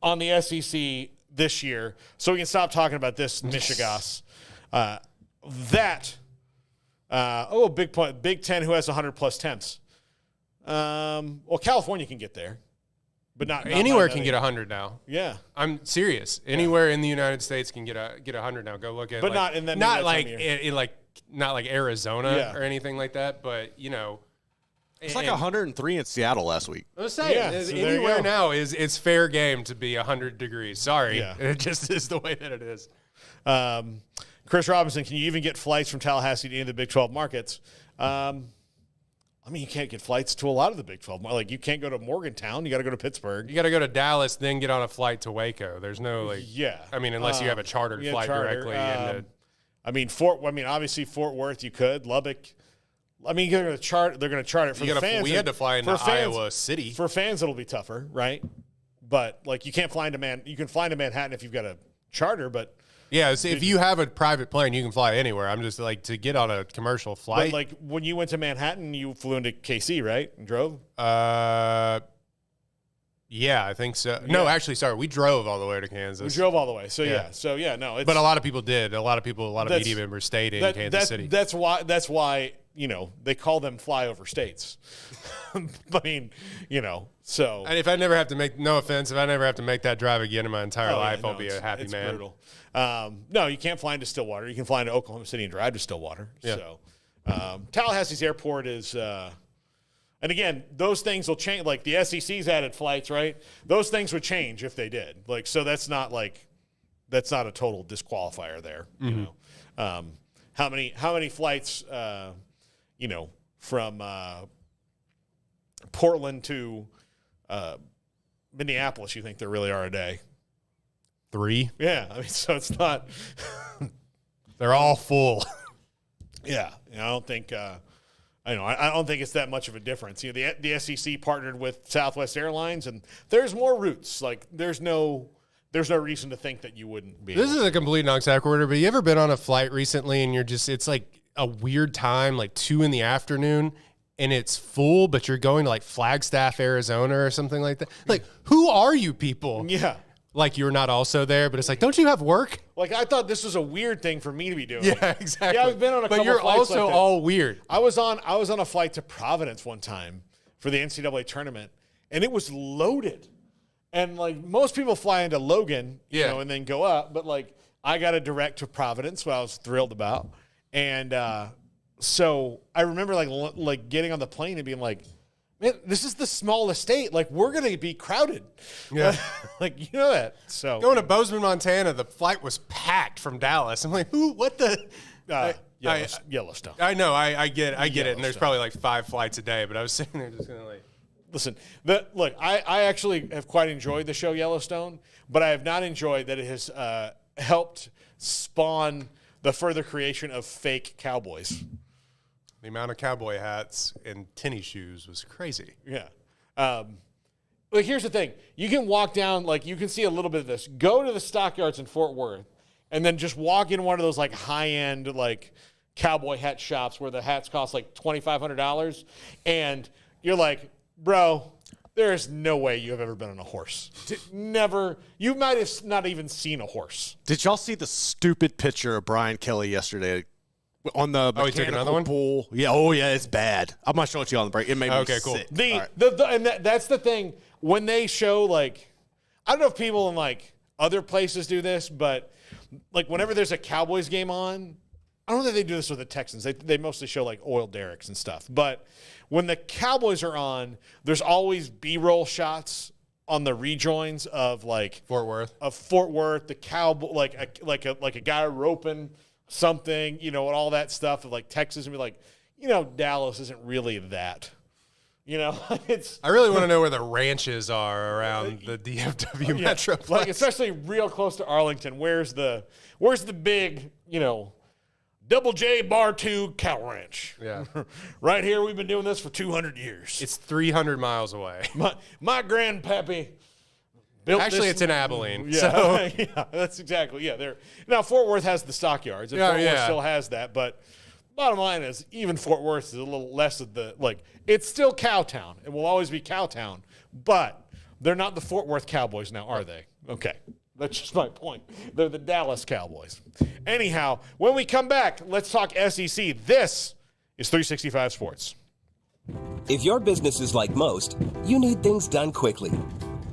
Speaker 2: on the SEC this year, so we can stop talking about this Michigas. Big point. Big Ten, who has 100+ temps. Well, California can get there, but not
Speaker 3: anywhere can get 100 now.
Speaker 2: Yeah,
Speaker 3: I'm serious. Anywhere in the United States can get 100 now. Go look at,
Speaker 2: but like, not
Speaker 3: like Arizona or anything like that. But you know.
Speaker 4: It's like 103 in Seattle last week.
Speaker 3: I was saying, so anywhere now it's fair game to be 100 degrees. Sorry. Yeah. It just is the way that it is.
Speaker 2: Chris Robinson, can you even get flights from Tallahassee to any of the Big 12 markets? I mean, you can't get flights to a lot of the Big 12. Like, you can't go to Morgantown. You got to go to Pittsburgh.
Speaker 3: You got to go to Dallas, then get on a flight to Waco. There's no, like...
Speaker 2: Yeah.
Speaker 3: I mean, unless you have a chartered flight directly.
Speaker 2: Obviously, Fort Worth, you could. Lubbock. I mean, they're going to chart it for the fans.
Speaker 3: We had to fly into Iowa City.
Speaker 2: For fans, it'll be tougher, right? But, like, you can't fly into you can fly into Manhattan if you've got a charter, but...
Speaker 3: Yeah, so if you have a private plane, you can fly anywhere. I'm just like, to get on a commercial flight.
Speaker 2: But like when you went to Manhattan, you flew into KC, right? And drove?
Speaker 3: Yeah, I think so. Yeah. No, actually, sorry, we drove all the way to Kansas.
Speaker 2: We drove all the way. So no.
Speaker 3: But a lot of people did. A lot of media members stayed in Kansas City.
Speaker 2: That's why they call them flyover states. I mean, so.
Speaker 3: And if I never have to make that drive again in my entire life, I'll be a happy man. It's brutal.
Speaker 2: No, you can't fly into Stillwater. You can fly into Oklahoma City and drive to Stillwater. Yeah. So Tallahassee's airport is and again, those things will change. Like the SEC's added flights, right? Those things would change if they did. Like, so that's not a total disqualifier there.
Speaker 3: Mm-hmm.
Speaker 2: How many flights from Portland to Minneapolis you think there really are a day?
Speaker 3: 3.
Speaker 2: Yeah, I mean, so it's not.
Speaker 3: They're all full.
Speaker 2: Yeah, I don't think. I don't think it's that much of a difference. The SEC partnered with Southwest Airlines, and there's more routes. Like there's no reason to think that you wouldn't be.
Speaker 3: This is a complete non-sequitur, but you ever been on a flight recently and it's like a weird time, like 2 p.m, and it's full, but you're going to like Flagstaff, Arizona or something like that? Like, who are you people?
Speaker 2: Yeah.
Speaker 3: Like you're not also there, but it's like, don't you have work?
Speaker 2: Like I thought this was a weird thing for me to be doing.
Speaker 3: Yeah, exactly.
Speaker 2: Yeah, I've been on a couple
Speaker 3: But you're
Speaker 2: flights
Speaker 3: also
Speaker 2: like
Speaker 3: all weird.
Speaker 2: I was on a flight to Providence one time for the NCAA tournament, and it was loaded. And like most people fly into Logan, and then go up, but like I got a direct to Providence, what I was thrilled about. And so I remember like getting on the plane and being like, man, this is the smallest state. Like, we're going to be crowded.
Speaker 3: Yeah.
Speaker 2: Like, you know that. So
Speaker 3: going to Bozeman, Montana, the flight was packed from Dallas. I'm like, who? What the?
Speaker 2: Yellowstone.
Speaker 3: I know. I get it. And there's probably like 5 flights a day, but I was sitting there just going to like.
Speaker 2: Listen, I actually have quite enjoyed the show Yellowstone, but I have not enjoyed that it has helped spawn the further creation of fake cowboys.
Speaker 3: The amount of cowboy hats and tennis shoes was crazy.
Speaker 2: Yeah. Like, here's the thing. You can walk down, like, you can see a little bit of this. Go to the stockyards in Fort Worth and then just walk in one of those, like, high-end, like, cowboy hat shops where the hats cost, like, $2,500. And you're like, bro, there's no way you have ever been on a horse. Never. You might have not even seen a horse.
Speaker 4: Did y'all see the stupid picture of Brian Kelly yesterday? On the
Speaker 3: he took another one?
Speaker 4: Pool. Yeah. Oh, yeah. It's bad. I'm not showing it to you on the break. It made me sick.
Speaker 2: That's the thing. When they show, like, I don't know if people in, like, other places do this, but, like, whenever there's a Cowboys game on, I don't think they do this with the Texans. They mostly show, like, oil derricks and stuff. But when the Cowboys are on, there's always B-roll shots on the rejoins of, like,
Speaker 3: Fort Worth,
Speaker 2: the cowboy, like a guy roping something, and all that stuff of like Texas, and be like, Dallas isn't really that. It's.
Speaker 3: I really want to know where the ranches are around the DFW Metroplex.
Speaker 2: Like especially real close to Arlington. Where's the big, Double J Bar 2 cow ranch?
Speaker 3: Yeah.
Speaker 2: Right here, we've been doing this for 200 years.
Speaker 3: It's 300 miles away.
Speaker 2: My grandpappy.
Speaker 3: Actually, it's in Abilene.
Speaker 2: Yeah,
Speaker 3: so.
Speaker 2: Yeah, that's exactly. Yeah, now Fort Worth has the stockyards, and Fort Worth still has that. But bottom line is, even Fort Worth is a little less of the It's still Cowtown. It will always be Cowtown, but they're not the Fort Worth Cowboys now, are they? Okay, that's just my point. They're the Dallas Cowboys. Anyhow, when we come back, let's talk SEC. This is 365 Sports.
Speaker 5: If your business is like most, you need things done quickly.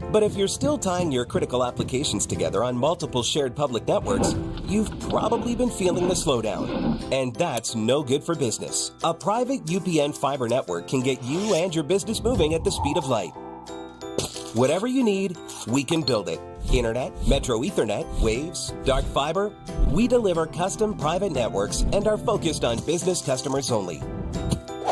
Speaker 5: But if you're still tying your critical applications together on multiple shared public networks, you've probably been feeling the slowdown. And that's no good for business. A private UPN fiber network can get you and your business moving at the speed of light. Whatever you need, we can build it. Internet, Metro Ethernet, Waves, dark fiber. We deliver custom private networks and are focused on business customers only.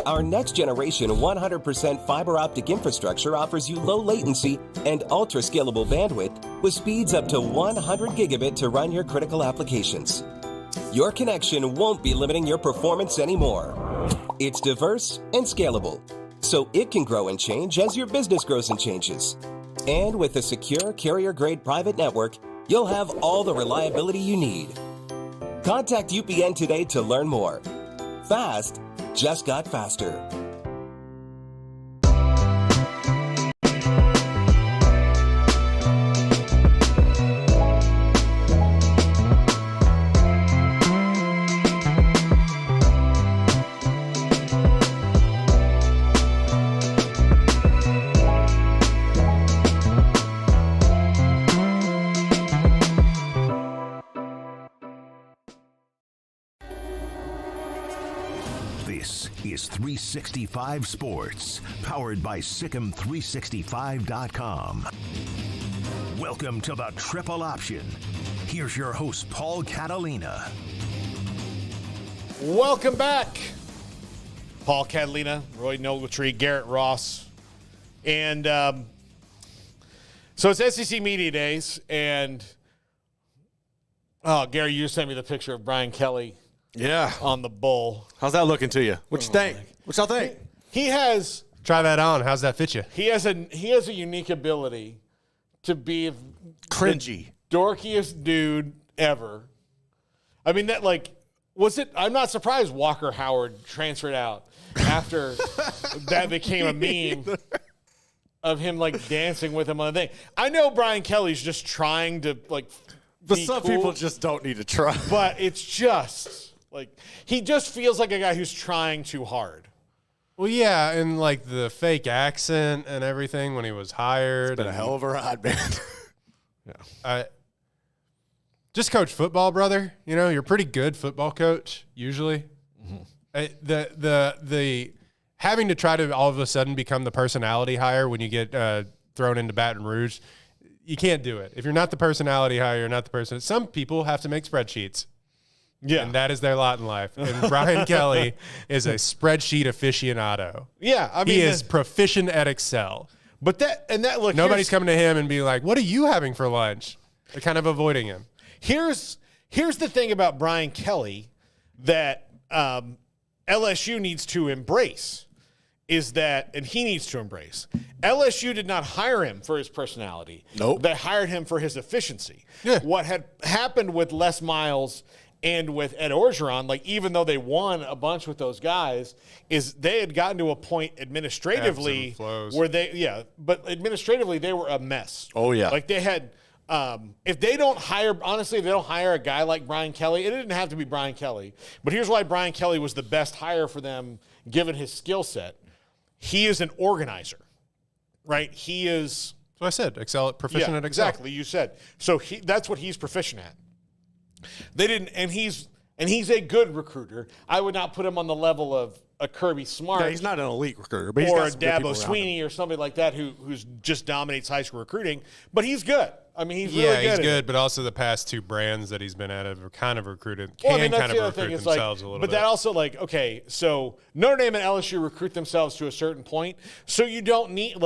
Speaker 5: Our next generation 100% fiber optic infrastructure offers you low latency and ultra scalable bandwidth with speeds up to 100 gigabit to run your critical applications. Your connection won't be limiting your performance anymore. It's diverse and scalable, so it can grow and change as your business grows and changes. And with a secure carrier-grade private network, you'll have all the reliability you need. Contact UPN today to learn more. Fast just got faster.
Speaker 1: This is 365 Sports, powered by Sikkim365.com. Welcome to the Triple Option. Here's your host, Paul Catalina.
Speaker 2: Welcome back. Paul Catalina, Roy Nogletree, Garrett Ross. And so it's SEC Media Days, and Gary, you just sent me the picture of Brian Kelly.
Speaker 4: Yeah.
Speaker 2: On the bull.
Speaker 4: How's that looking to you? What you think? What y'all think?
Speaker 2: He has.
Speaker 3: Try that on. How's that fit you?
Speaker 2: He has a unique ability to be
Speaker 4: cringy,
Speaker 2: the dorkiest dude ever. I mean, that was it? I'm not surprised Walker Howard transferred out after that became a meme of him dancing with him on the thing. I know Brian Kelly's just trying to
Speaker 4: but some
Speaker 2: cool,
Speaker 4: people just don't need to try.
Speaker 2: But it's just. He just feels like a guy who's trying too hard.
Speaker 3: Well, yeah, and the fake accent and everything when he was hired.
Speaker 4: It's been a hell of a ride, man.
Speaker 3: Yeah. Just coach football, brother. You know, you're a pretty good football coach, usually. Mm-hmm. The having to try to all of a sudden become the personality hire when you get thrown into Baton Rouge, you can't do it. If you're not the personality hire, you're not the person. Some people have to make spreadsheets. Yeah. And that is their lot in life. And Brian Kelly is a spreadsheet aficionado.
Speaker 2: Yeah. I mean,
Speaker 3: he is proficient at Excel.
Speaker 2: But look,
Speaker 3: nobody's coming to him and being like, what are you having for lunch? They're kind of avoiding him.
Speaker 2: Here's the thing about Brian Kelly that LSU needs to embrace is that, and he needs to embrace, LSU did not hire him for his personality.
Speaker 4: Nope.
Speaker 2: They hired him for his efficiency. Yeah. What had happened with Les Miles and with Ed Orgeron, even though they won a bunch with those guys, is they had gotten to a point administratively where but administratively they were a mess.
Speaker 4: Oh, yeah.
Speaker 2: They had, if they don't hire a guy like Brian Kelly, it didn't have to be Brian Kelly, but here's why Brian Kelly was the best hire for them given his skill set. He is an organizer, right? He is.
Speaker 3: So I said, proficient at Excel.
Speaker 2: Exactly, you said. So that's what he's proficient at. They didn't, and he's a good recruiter. I would not put him on the level of a Kirby Smart.
Speaker 4: Yeah, he's not an elite recruiter, but he's
Speaker 2: or
Speaker 4: got
Speaker 2: a Dabo Sweeney or somebody like that who's just dominates high school recruiting. But he's good. I mean, he's really good.
Speaker 3: Yeah, he's good. But also the past two brands that he's been at have kind of recruited. Kind of recruit themselves a little bit.
Speaker 2: But that also okay. So Notre Dame and LSU recruit themselves to a certain point. So you don't need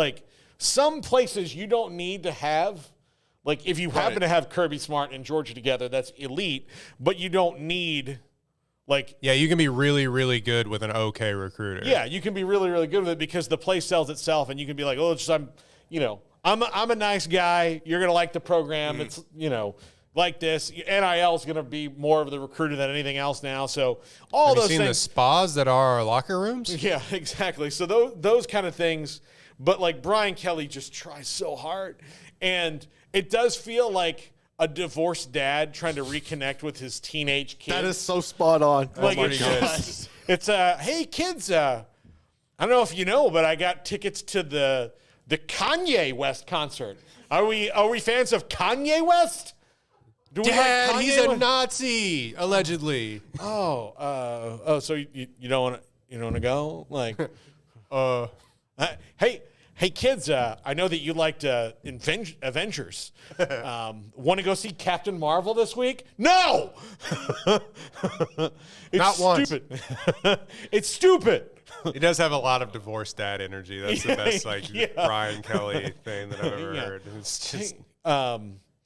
Speaker 2: some places you don't need to have. If you happen to have Kirby Smart and Georgia together, that's elite, but you don't need,
Speaker 3: Yeah, you can be really, really good with an okay recruiter.
Speaker 2: Yeah, you can be really, really good with it because the place sells itself, and you can be like, I'm a nice guy. You're going to like the program. It's, like this. NIL is going to be more of the recruiter than anything else now. So all those things.
Speaker 3: Have you seen the spas that are our locker rooms?
Speaker 2: Yeah, exactly. So those kind of things. But, Brian Kelly just tries so hard. And it does feel like a divorced dad trying to reconnect with his teenage kid.
Speaker 4: That is so spot on.
Speaker 2: It's hey kids, I don't know if you know, but I got tickets to the Kanye West concert. Are we fans of Kanye West?
Speaker 3: Dad, he's a Nazi, allegedly.
Speaker 2: So you don't want to go? Hey kids, I know that you liked Avengers. Want to go see Captain Marvel this week? No! It's
Speaker 3: Not once.
Speaker 2: Stupid. It's stupid.
Speaker 3: He does have a lot of divorced dad energy. That's the best Brian Kelly thing that I've ever heard. It's just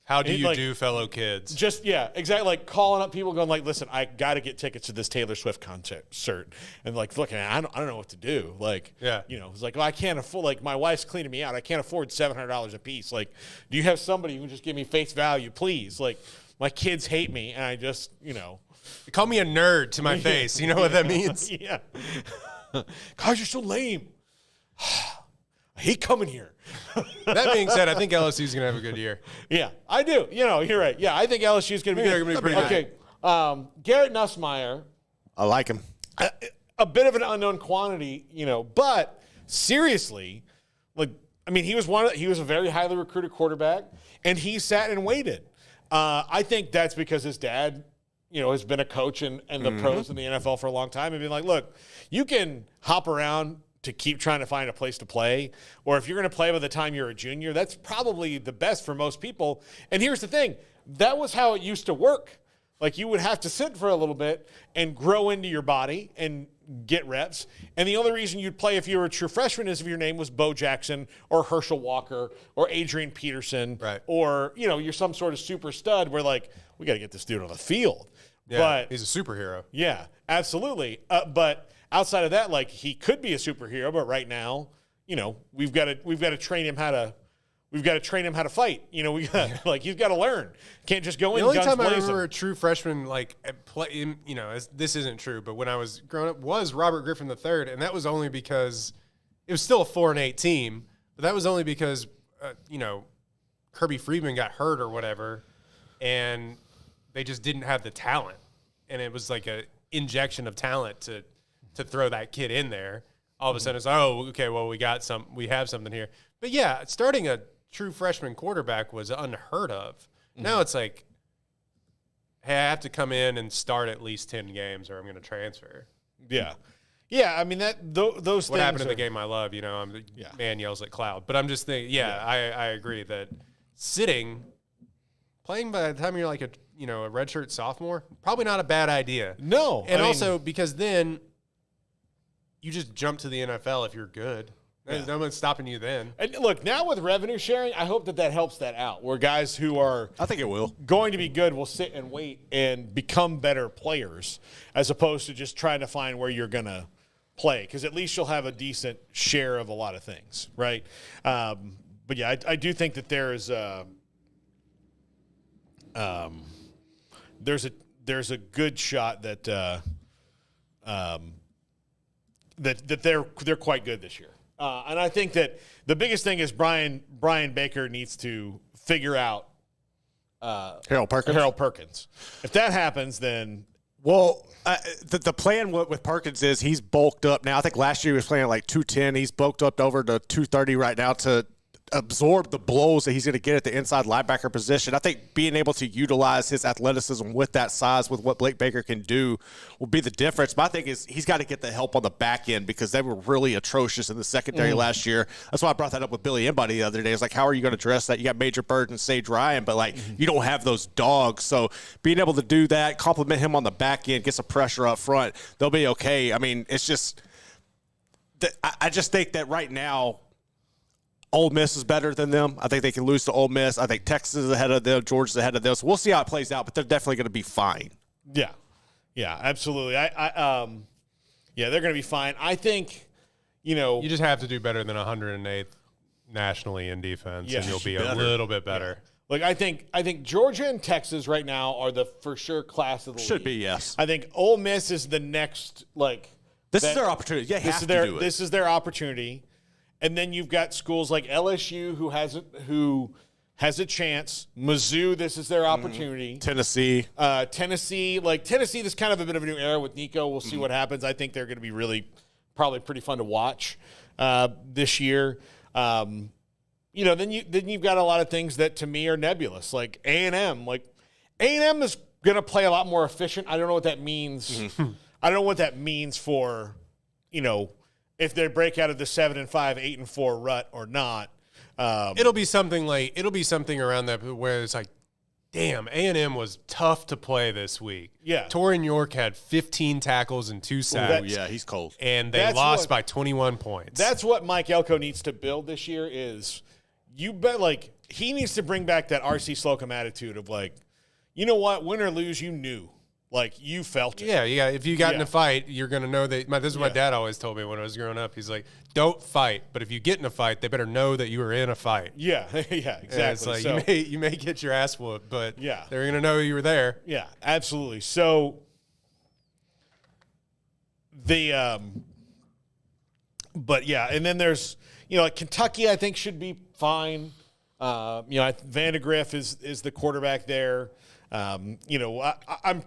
Speaker 3: how do you do, fellow kids?
Speaker 2: Just exactly. Like calling up people, going like, "Listen, I got to get tickets to this Taylor Swift concert," and like, look, I don't know what to do. Like, it's like, well, I can't afford. Like, my wife's cleaning me out. I can't afford $700 a piece. Like, do you have somebody who can just give me face value, please? Like, my kids hate me, and I just,
Speaker 3: call me a nerd to my face. You know what that means?
Speaker 2: Yeah. Guys, you're so lame. I hate coming here.
Speaker 3: That being said, I think LSU's going to have a good year.
Speaker 2: Yeah, I do. You're right. Yeah, I think LSU's going to be good.
Speaker 3: Pretty
Speaker 2: okay. Garrett Nussmeier.
Speaker 4: I like him.
Speaker 2: A bit of an unknown quantity, but seriously, he was a very highly recruited quarterback, and he sat and waited. I think that's because his dad, has been a coach in the pros in the NFL for a long time and been like, look, you can hop around to keep trying to find a place to play, or if you're going to play by the time you're a junior, that's probably the best for most people. And here's the thing, that was how it used to work. Like, you would have to sit for a little bit and grow into your body and get reps. And the only reason you'd play if you were a true freshman is if your name was Bo Jackson or Herschel Walker or Adrian Peterson,
Speaker 3: right,
Speaker 2: or, you're some sort of super stud where, like, we got to get this dude on the field.
Speaker 3: Yeah, but he's a superhero.
Speaker 2: Yeah, absolutely. But outside of that, like, he could be a superhero, but right now, we've got to train him how to fight. He's got to learn. Can't just go in guns blazing.
Speaker 3: The only time I remember a true freshman this isn't true, but when I was growing up was Robert Griffin III, and that was only because it was still a 4-8 team, but that was only because Kirby Freeman got hurt or whatever, and they just didn't have the talent, and it was like a injection of talent to throw that kid in there. All of a sudden it's, okay, well, we have something here. But yeah, starting a true freshman quarterback was unheard of. Mm-hmm. Now it's like, hey, I have to come in and start at least 10 games or I'm going to transfer.
Speaker 2: Yeah. Yeah, I mean, those things.
Speaker 3: What happened to the game I love, man yells at cloud. But I'm just thinking, I agree that playing by the time you're like a redshirt sophomore, probably not a bad idea.
Speaker 2: No.
Speaker 3: And also because then you just jump to the NFL if you're good. Yeah. No one's stopping you then.
Speaker 2: And look, now with revenue sharing, I hope that helps that out, where guys who are
Speaker 4: I think it will
Speaker 2: going to be good will sit and wait and become better players as opposed to just trying to find where you're going to play, because at least you'll have a decent share of a lot of things, right? But yeah, I do think that there's a good shot that that they're quite good this year. And I think that the biggest thing is Brian Baker needs to figure out
Speaker 4: Harold
Speaker 2: Perkins. If that happens, then
Speaker 4: the plan with Perkins is he's bulked up now. I think last year he was playing at like 210. He's bulked up over to 230 right now to absorb the blows that he's going to get at the inside linebacker position. I think being able to utilize his athleticism with that size, with what Blake Baker can do, will be the difference. My thing is he's got to get the help on the back end because they were really atrocious in the secondary last year. That's why I brought that up with Billy Embody the other day. It's like, how are you going to address that? You got Major Bird and Sage Ryan, but you don't have those dogs. So being able to do that, compliment him on the back end, get some pressure up front, they'll be okay. I mean, it's just I just think that right now, Ole Miss is better than them. I think they can lose to Ole Miss. I think Texas is ahead of them. Georgia's ahead of them. So we'll see how it plays out, but they're definitely going to be fine.
Speaker 2: Yeah. Yeah, absolutely. They're going to be fine. I think,
Speaker 3: you just have to do better than 108th nationally in defense, and you'll be a little bit better.
Speaker 2: Yeah. Like, I think Georgia and Texas right now are the for sure class of the league.
Speaker 4: Should be, yes.
Speaker 2: I think Ole Miss is the next,
Speaker 4: this is their opportunity. Yeah,
Speaker 2: this is their opportunity. And then you've got schools like LSU who has a chance. Mizzou, this is their opportunity.
Speaker 4: Tennessee.
Speaker 2: Tennessee, this kind of a bit of a new era with Nico. We'll see what happens. I think they're going to be probably pretty fun to watch this year. Then you've got a lot of things that to me are nebulous, like A&M. Like A&M is going to play a lot more efficient. I don't know what that means. I don't know what that means for, if they break out of the 7-5, 8-4 rut or not.
Speaker 3: It'll be something around that where it's like damn, A&M was tough to play this week.
Speaker 2: Yeah.
Speaker 3: Torrin York had 15 tackles and 2 sacks.
Speaker 4: Yeah, he's cold.
Speaker 3: And they lost by 21 points.
Speaker 2: That's what Mike Elko needs to build this year is he needs to bring back that RC Slocum attitude of like, you know what, win or lose, you knew. Like, you felt it.
Speaker 3: Yeah. If you got in a fight, you're going to know that. This is what my dad always told me when I was growing up. He's like, don't fight. But if you get in a fight, they better know that you were in a fight.
Speaker 2: Yeah, yeah, exactly.
Speaker 3: And it's like, you may get your ass whooped, but
Speaker 2: they're
Speaker 3: going to know you were there.
Speaker 2: Yeah, absolutely. So, but yeah, and then there's, like Kentucky, I think should be fine. Vandegrift is the quarterback there. I'm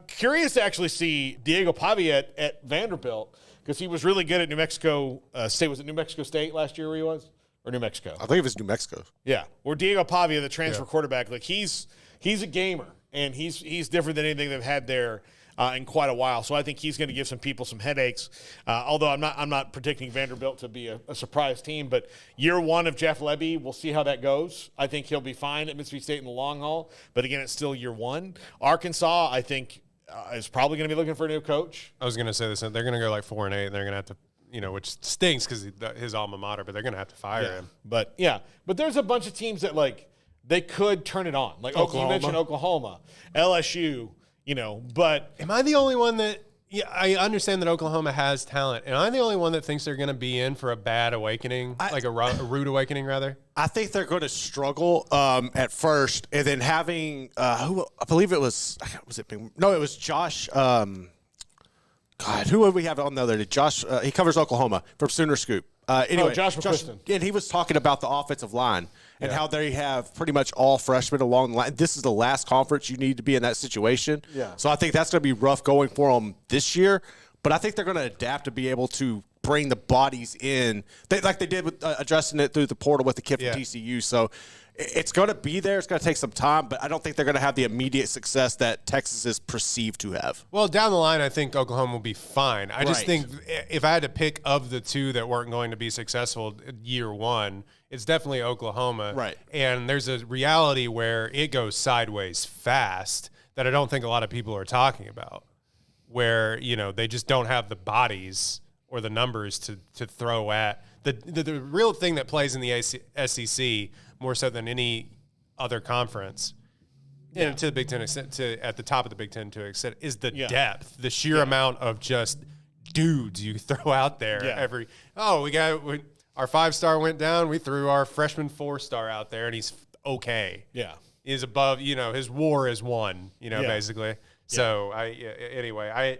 Speaker 2: curious to actually see Diego Pavia at Vanderbilt because he was really good at New Mexico State. Was it New Mexico State last year where he was? Or New Mexico?
Speaker 4: I think it was New Mexico.
Speaker 2: Yeah. Or Diego Pavia, the transfer quarterback, like he's a gamer, and he's different than anything they've had there in quite a while. So I think he's going to give some people some headaches. Although I'm not predicting Vanderbilt to be a surprise team, but year one of Jeff Lebby, we'll see how that goes. I think he'll be fine at Mississippi State in the long haul, but again, it's still year one. Arkansas, I think, is probably going to be looking for a new coach.
Speaker 3: I was going to say this. They're going to go like 4-8, and they're going to have to, which stinks because his alma mater, but they're going to have to fire him.
Speaker 2: But there's a bunch of teams that like they could turn it on. Like you mentioned Oklahoma, LSU. But
Speaker 3: am I the only one that? Yeah, I understand that Oklahoma has talent. Am I the only one that thinks they're going to be in for a bad awakening, like a rude awakening, rather?
Speaker 4: I think they're going to struggle at first, and then having who I believe it was it? No, it was Josh. God, who would we have on the other day? Josh. He covers Oklahoma from Sooner Scoop. Anyway,
Speaker 2: Josh McCuistion.
Speaker 4: And he was talking about the offensive line and how they have pretty much all freshmen along the line. This is the last conference you need to be in that situation.
Speaker 2: Yeah.
Speaker 4: So I think that's going to be rough going for them this year. But I think they're going to adapt to be able to bring the bodies in, like they did with addressing it through the portal with the kid from TCU. So it's going to be there. It's going to take some time, but I don't think they're going to have the immediate success that Texas is perceived to have.
Speaker 3: Well, down the line, I think Oklahoma will be fine. I just think if I had to pick of the two that weren't going to be successful year one, it's definitely Oklahoma.
Speaker 4: Right.
Speaker 3: And there's a reality where it goes sideways fast that I don't think a lot of people are talking about, where, they just don't have the bodies or the numbers to throw at. The real thing that plays in the SEC more so than any other conference, and to the Big Ten at the top of the Big Ten to extent, is the depth, the sheer amount of just dudes you throw out there. Our 5-star went down. We threw our freshman 4-star out there, and he's okay.
Speaker 2: Yeah,
Speaker 3: he's above. His war is won. Basically. So the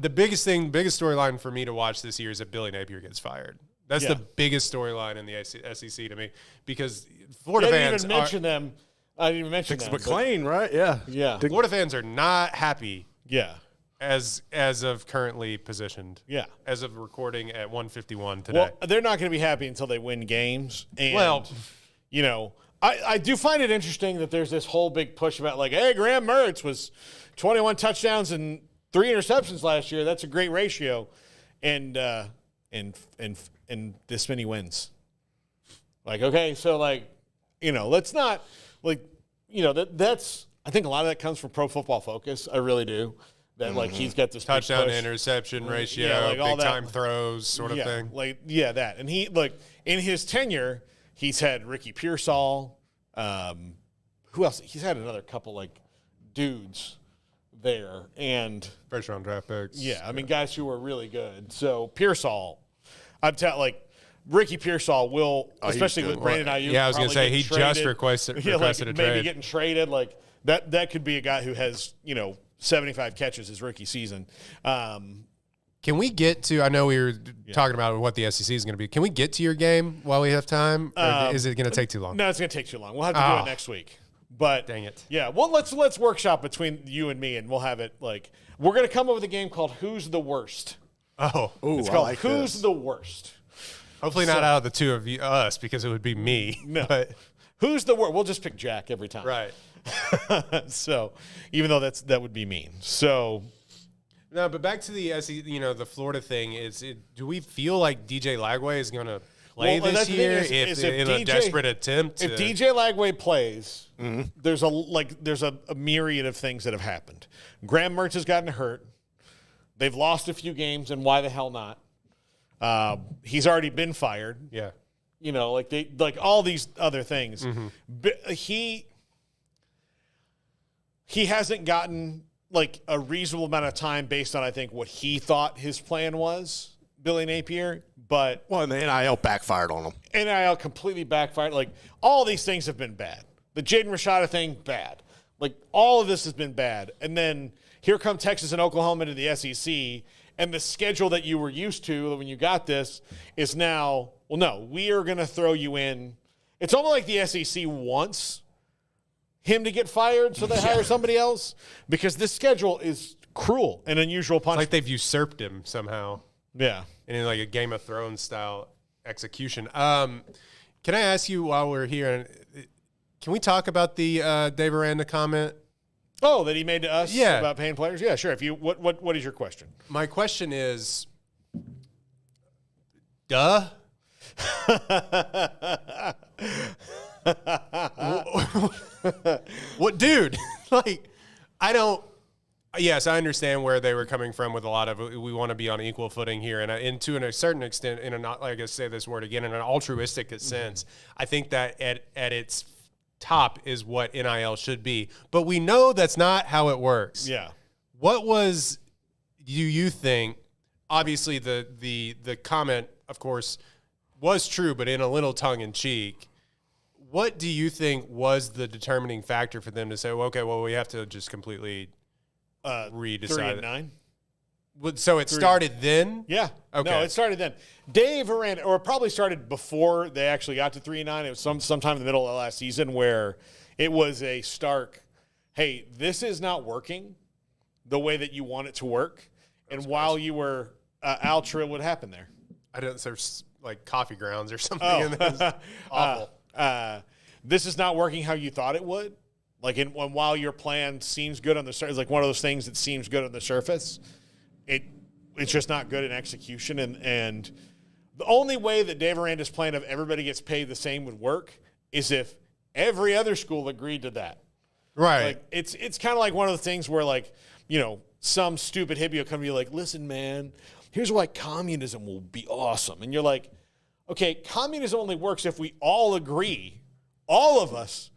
Speaker 3: biggest storyline for me to watch this year is that Billy Napier gets fired. That's the biggest storyline in the SEC to me because Florida fans
Speaker 2: I didn't even mention them.
Speaker 4: McLean, right? Yeah.
Speaker 3: Florida fans are not happy.
Speaker 2: Yeah.
Speaker 3: As of currently positioned. Yeah. As of recording at 1:51 today.
Speaker 2: Well, they're not going to be happy until they win games. And, I do find it interesting that there's this whole big push about like, hey, Graham Mertz was 21 touchdowns and 3 interceptions last year. That's a great ratio. And this many wins. Like, okay, so let's not that's I think a lot of that comes from Pro Football Focus. I really do. That he's got this
Speaker 3: touchdown to interception ratio, big time throws sort of thing.
Speaker 2: That. And he in his tenure, he's had Ricky Pearsall. Who else? He's had another couple dudes there and
Speaker 3: first round draft picks.
Speaker 2: Yeah, I mean guys who were really good. So Pearsall, I'm telling Ricky Pearsall will, especially with Brandon Ayuk.
Speaker 3: Yeah, I was going to say he just requested a trade.
Speaker 2: Maybe getting traded that could be a guy who has 75 catches his rookie season.
Speaker 3: Can we get to? I know we were talking about what the SEC is going to be. Can we get to your game while we have time? Or is it going to take too long?
Speaker 2: No, it's going to take too long. We'll have to do it next week. But
Speaker 3: dang it.
Speaker 2: Yeah, well, let's workshop between you and me, and we'll have it we're going to come up with a game called Who's the Worst.
Speaker 3: Oh,
Speaker 2: it's called Who's the Worst.
Speaker 3: Hopefully not out of the two of us because it would be me.
Speaker 2: No,
Speaker 3: but
Speaker 2: who's the worst? We'll just pick Jack every time.
Speaker 3: Right.
Speaker 2: So even though that would be mean. So.
Speaker 3: No, but back to the the Florida thing do we feel like DJ Lagway is going to play this year if in a desperate attempt.
Speaker 2: If DJ Lagway plays, there's a myriad of things that have happened. Graham Mertz has gotten hurt. They've lost a few games, and why the hell not? He's already been fired.
Speaker 3: Yeah.
Speaker 2: You know, like all these other things. But he hasn't gotten like a reasonable amount of time based on, I think, what he thought his plan was, Billy Napier. But
Speaker 4: and the NIL backfired on him.
Speaker 2: NIL completely backfired. Like, all these things have been bad. The Jaden Rashada thing, bad. Like, all of this has been bad. And then here come Texas and Oklahoma to the SEC, and the schedule that you were used to when you got this is now, well, no, we are going to throw you in. It's almost like the SEC wants him to get fired so they hire somebody else, because this schedule is cruel and unusual punishment.
Speaker 3: It's like they've usurped him somehow.
Speaker 2: Yeah.
Speaker 3: And in like a Game of Thrones style execution. Can I ask you while we're here, can we talk about the Dave Aranda comment?
Speaker 2: Oh, that he made to us about paying players? Yeah, sure. If you what is your question?
Speaker 3: My question is, duh? What, dude? Like, I don't. Yes, I understand where they were coming from with a lot of we want to be on equal footing here, and to a certain extent, in a not like I say this word again, in an altruistic sense, I think that at its top is what NIL should be. But we know that's not how it works.
Speaker 2: Yeah.
Speaker 3: What do you think? Obviously, the comment, of course, was true, but in a little tongue in cheek. What do you think was the determining factor for them to say, well, okay, well, we have to just completely redecide
Speaker 2: 3-9?
Speaker 3: So it started then?
Speaker 2: Yeah.
Speaker 3: Okay.
Speaker 2: No, it started then. Dave Aranda, or it probably started before they actually got to 3-9. It was sometime in the middle of last season where it was a stark, hey, this is not working the way that you want it to work. And while you were Altra, what happened there?
Speaker 3: I don't. There's like coffee grounds or something. In this. Awful.
Speaker 2: This is not working how you thought it would. Like, while your plan seems good on the surface, like one of those things that seems good on the surface, it's just not good in execution. And the only way that Dave Aranda's plan of everybody gets paid the same would work is if every other school agreed to that.
Speaker 3: Right.
Speaker 2: Like, it's kind of like one of the things where, like, you know, some stupid hippie will come to you like, listen, man, here's why communism will be awesome. And you're like, okay, communism only works if we all agree, all of us,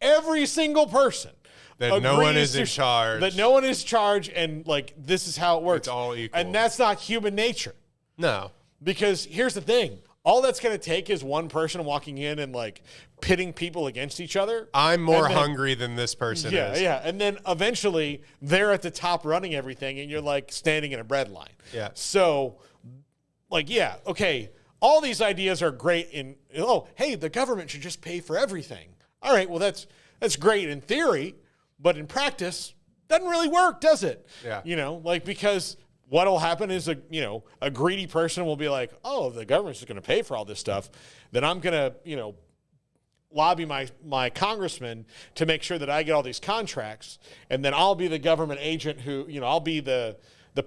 Speaker 2: every single person,
Speaker 3: that no one is in charge.
Speaker 2: That no one is in charge, and, like, this is how it works.
Speaker 3: It's all equal.
Speaker 2: And that's not human nature.
Speaker 3: No.
Speaker 2: Because here's the thing. All that's going to take is one person walking in and, like, pitting people against each other.
Speaker 3: I'm more hungry than this person is.
Speaker 2: Yeah. And then eventually they're at the top running everything, and you're, like, standing in a bread line.
Speaker 3: Yeah.
Speaker 2: So, like, yeah, okay, all these ideas are great hey, the government should just pay for everything. All right, well, that's great in theory, but in practice, doesn't really work, does it?
Speaker 3: Yeah.
Speaker 2: You know, like, because what'll happen is a greedy person will be like, oh, the government's just going to pay for all this stuff, then I'm going to, lobby my congressman to make sure that I get all these contracts, and then I'll be the government agent who, I'll be the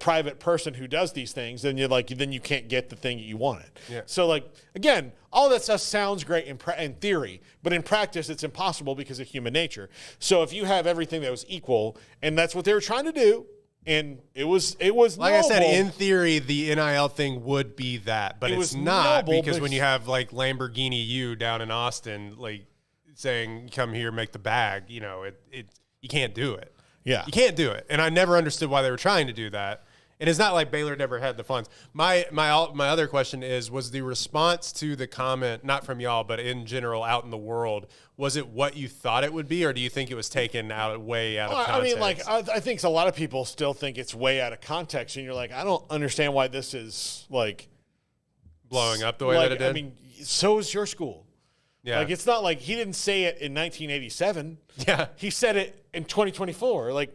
Speaker 2: private person who does these things, and then you can't get the thing that you wanted.
Speaker 3: Yeah.
Speaker 2: So, like, again, all that stuff sounds great in theory, but in practice it's impossible because of human nature. So if you have everything that was equal, and that's what they were trying to do, and it was
Speaker 3: like
Speaker 2: noble.
Speaker 3: I said, in theory, the NIL thing would be that, but it's not, because when you have, like, Lamborghini U down in Austin, like, saying, come here, make the bag, you can't do it.
Speaker 2: Yeah.
Speaker 3: You can't do it. And I never understood why they were trying to do that. And it's not like Baylor never had the funds. My other question was the response to the comment, not from y'all, but in general out in the world, was it what you thought it would be, or do you think it was taken way out of context?
Speaker 2: I mean, like, I think a lot of people still think it's way out of context, and you're like, I don't understand why this is, like,
Speaker 3: blowing up the way that it did.
Speaker 2: I mean, so is your school.
Speaker 3: Yeah.
Speaker 2: Like, it's not like he didn't say it in 1987.
Speaker 3: Yeah.
Speaker 2: He said it in 2024. Like,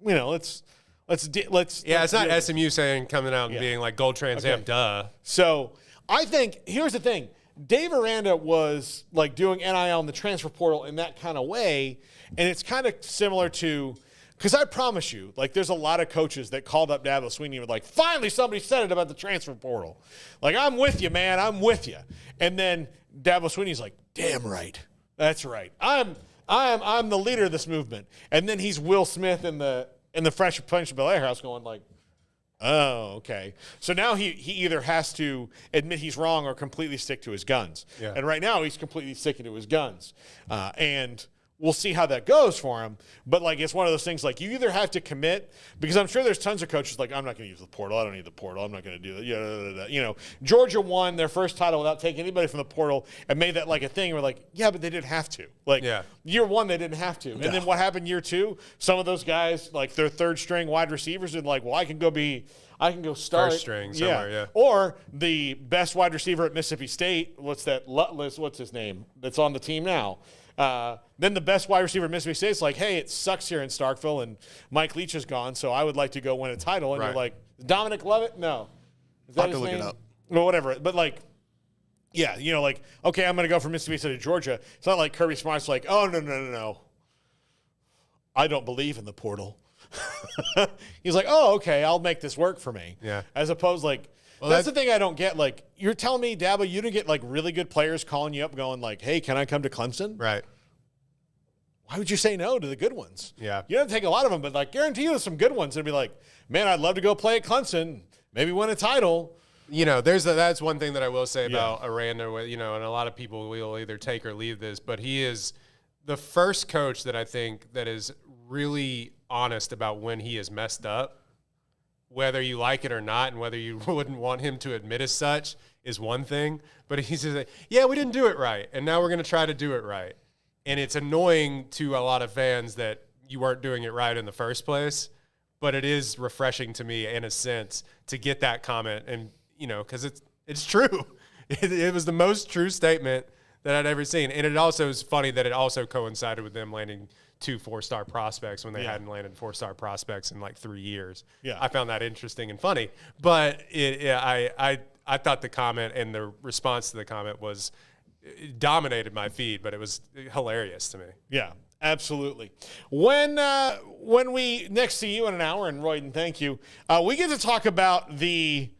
Speaker 2: let's
Speaker 3: it's not SMU coming out and being like Gold Trans Am, duh.
Speaker 2: So I think here's the thing. Dave Aranda was, like, doing NIL in the transfer portal in that kind of way, and it's kind of similar to Because I promise you, like, there's a lot of coaches that called up Dabo Swinney and were like, finally somebody said it about the transfer portal. Like, I'm with you, man. I'm with you. And then Dabo Swinney's like, damn right. That's right. I'm the leader of this movement. And then he's Will Smith in the Fresh Prince of Bel-Air house going like, oh, okay. So now he either has to admit he's wrong or completely stick to his guns. Yeah. And right now he's completely sticking to his guns. And we'll see how that goes for him. But, like, it's one of those things, like, you either have to commit, because I'm sure there's tons of coaches like, I'm not going to use the portal. I don't need the portal. I'm not going to do that. You know, Georgia won their first title without taking anybody from the portal and made that like a thing. We're like, yeah, but they didn't have to. Like, year one, they didn't have to. And then what happened year two? Some of those guys, like their third string wide receivers, are like, well, I can go start.
Speaker 3: First string somewhere, yeah.
Speaker 2: Or the best wide receiver at Mississippi State, what's his name, that's on the team now. Then the best wide receiver at Mississippi State is like, hey, it sucks here in Starkville, and Mike Leach is gone, so I would like to go win a title. And you're like, Dominic Lovett? No. Is that his name? Look it up. Well, whatever. But, like, yeah, you know, like, okay, I'm going to go from Mississippi State to Georgia. It's not like Kirby Smart's like, oh, no. I don't believe in the portal. He's like, oh, okay, I'll make this work for me.
Speaker 3: Yeah.
Speaker 2: As opposed, like, well, that's the thing I don't get. Like, you're telling me, Dabo, you didn't get, like, really good players calling you up going, like, hey, can I come to Clemson?
Speaker 3: Right.
Speaker 2: Why would you say no to the good ones?
Speaker 3: Yeah.
Speaker 2: You don't take a lot of them, but, like, guarantee you there's some good ones. And be like, man, I'd love to go play at Clemson, maybe win a title.
Speaker 3: You know, that's one thing that I will say about Aranda, you know, and a lot of people will either take or leave this, but he is the first coach that I think that is really honest about when he has messed up. Whether you like it or not, and whether you wouldn't want him to admit as such is one thing. But he's just like, yeah, we didn't do it right, and now we're going to try to do it right. And it's annoying to a lot of fans that you weren't doing it right in the first place. But it is refreshing to me, in a sense, to get that comment, and you know, because it's true. It was the most true statement that I'd ever seen, and it also is funny that it also coincided with them landing 2 4-star prospects when they hadn't landed 4-star prospects in like 3 years.
Speaker 2: Yeah.
Speaker 3: I found that interesting and funny, but I thought the comment and the response to the comment dominated my feed, but it was hilarious to me.
Speaker 2: Yeah, absolutely. When we next see you in an hour, and Royden, thank you, we get to talk about the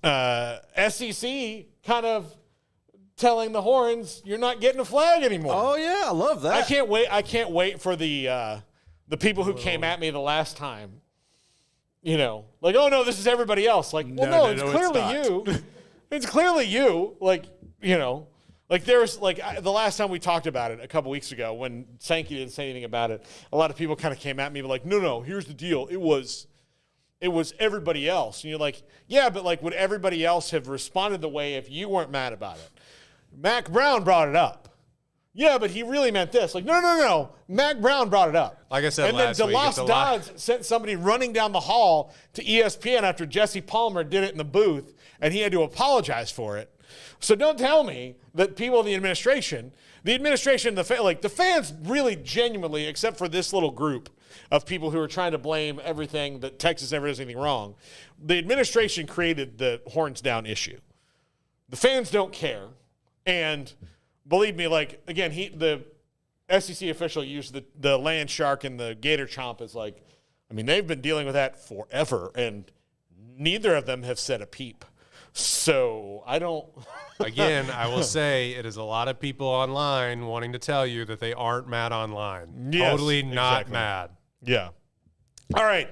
Speaker 2: SEC kind of telling the Horns, you're not getting a flag anymore.
Speaker 4: Oh yeah, I love that.
Speaker 2: I can't wait for the people who came at me the last time. You know, like, oh no, this is everybody else. Like, well, no, it's clearly you. It's clearly you. Like, you know, like there's like the last time we talked about it a couple weeks ago when Sankey didn't say anything about it, a lot of people kind of came at me like, no, here's the deal. It was everybody else. And you're like, yeah, but like, would everybody else have responded the way if you weren't mad about it? Mac Brown brought it up. Yeah, but he really meant this. Like, no. Mac Brown brought it up.
Speaker 3: Like I said last week.
Speaker 2: And then DeLoss Dodds sent somebody running down the hall to ESPN after Jesse Palmer did it in the booth, and he had to apologize for it. So don't tell me that people in the administration, the fans really genuinely, except for this little group of people who are trying to blame everything that Texas never does anything wrong, the administration created the horns down issue. The fans don't care. And believe me, like, again, the SEC official used the land shark and the gator chomp as like, I mean, they've been dealing with that forever, and neither of them have said a peep. So I don't.
Speaker 3: Again, I will say it is a lot of people online wanting to tell you that they aren't mad online.
Speaker 2: Yes,
Speaker 3: totally not
Speaker 2: exactly.
Speaker 3: mad.
Speaker 2: Yeah. All right.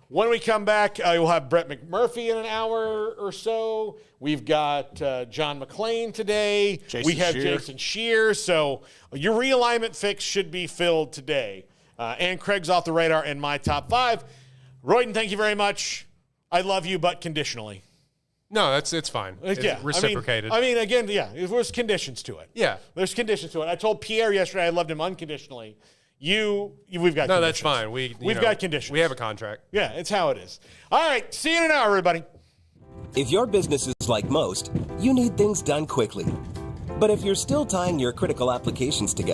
Speaker 2: When we come back, we'll have Brett McMurphy in an hour or so. We've got John McClain today. We have Jason Shear. So your realignment fix should be filled today. And Craig's off the radar in my top 5. Royden, thank you very much. I love you, but conditionally.
Speaker 3: No, it's fine. It's reciprocated.
Speaker 2: I mean, again, yeah, there's conditions to it.
Speaker 3: Yeah.
Speaker 2: There's conditions to it. I told Pierre yesterday I loved him unconditionally. We've got
Speaker 3: no,
Speaker 2: conditions.
Speaker 3: that's fine. We've
Speaker 2: got conditions.
Speaker 3: We have a contract.
Speaker 2: Yeah, it's how it is. All right, see you in an hour, everybody.
Speaker 5: If your business is like most, you need things done quickly. But if you're still tying your critical applications together,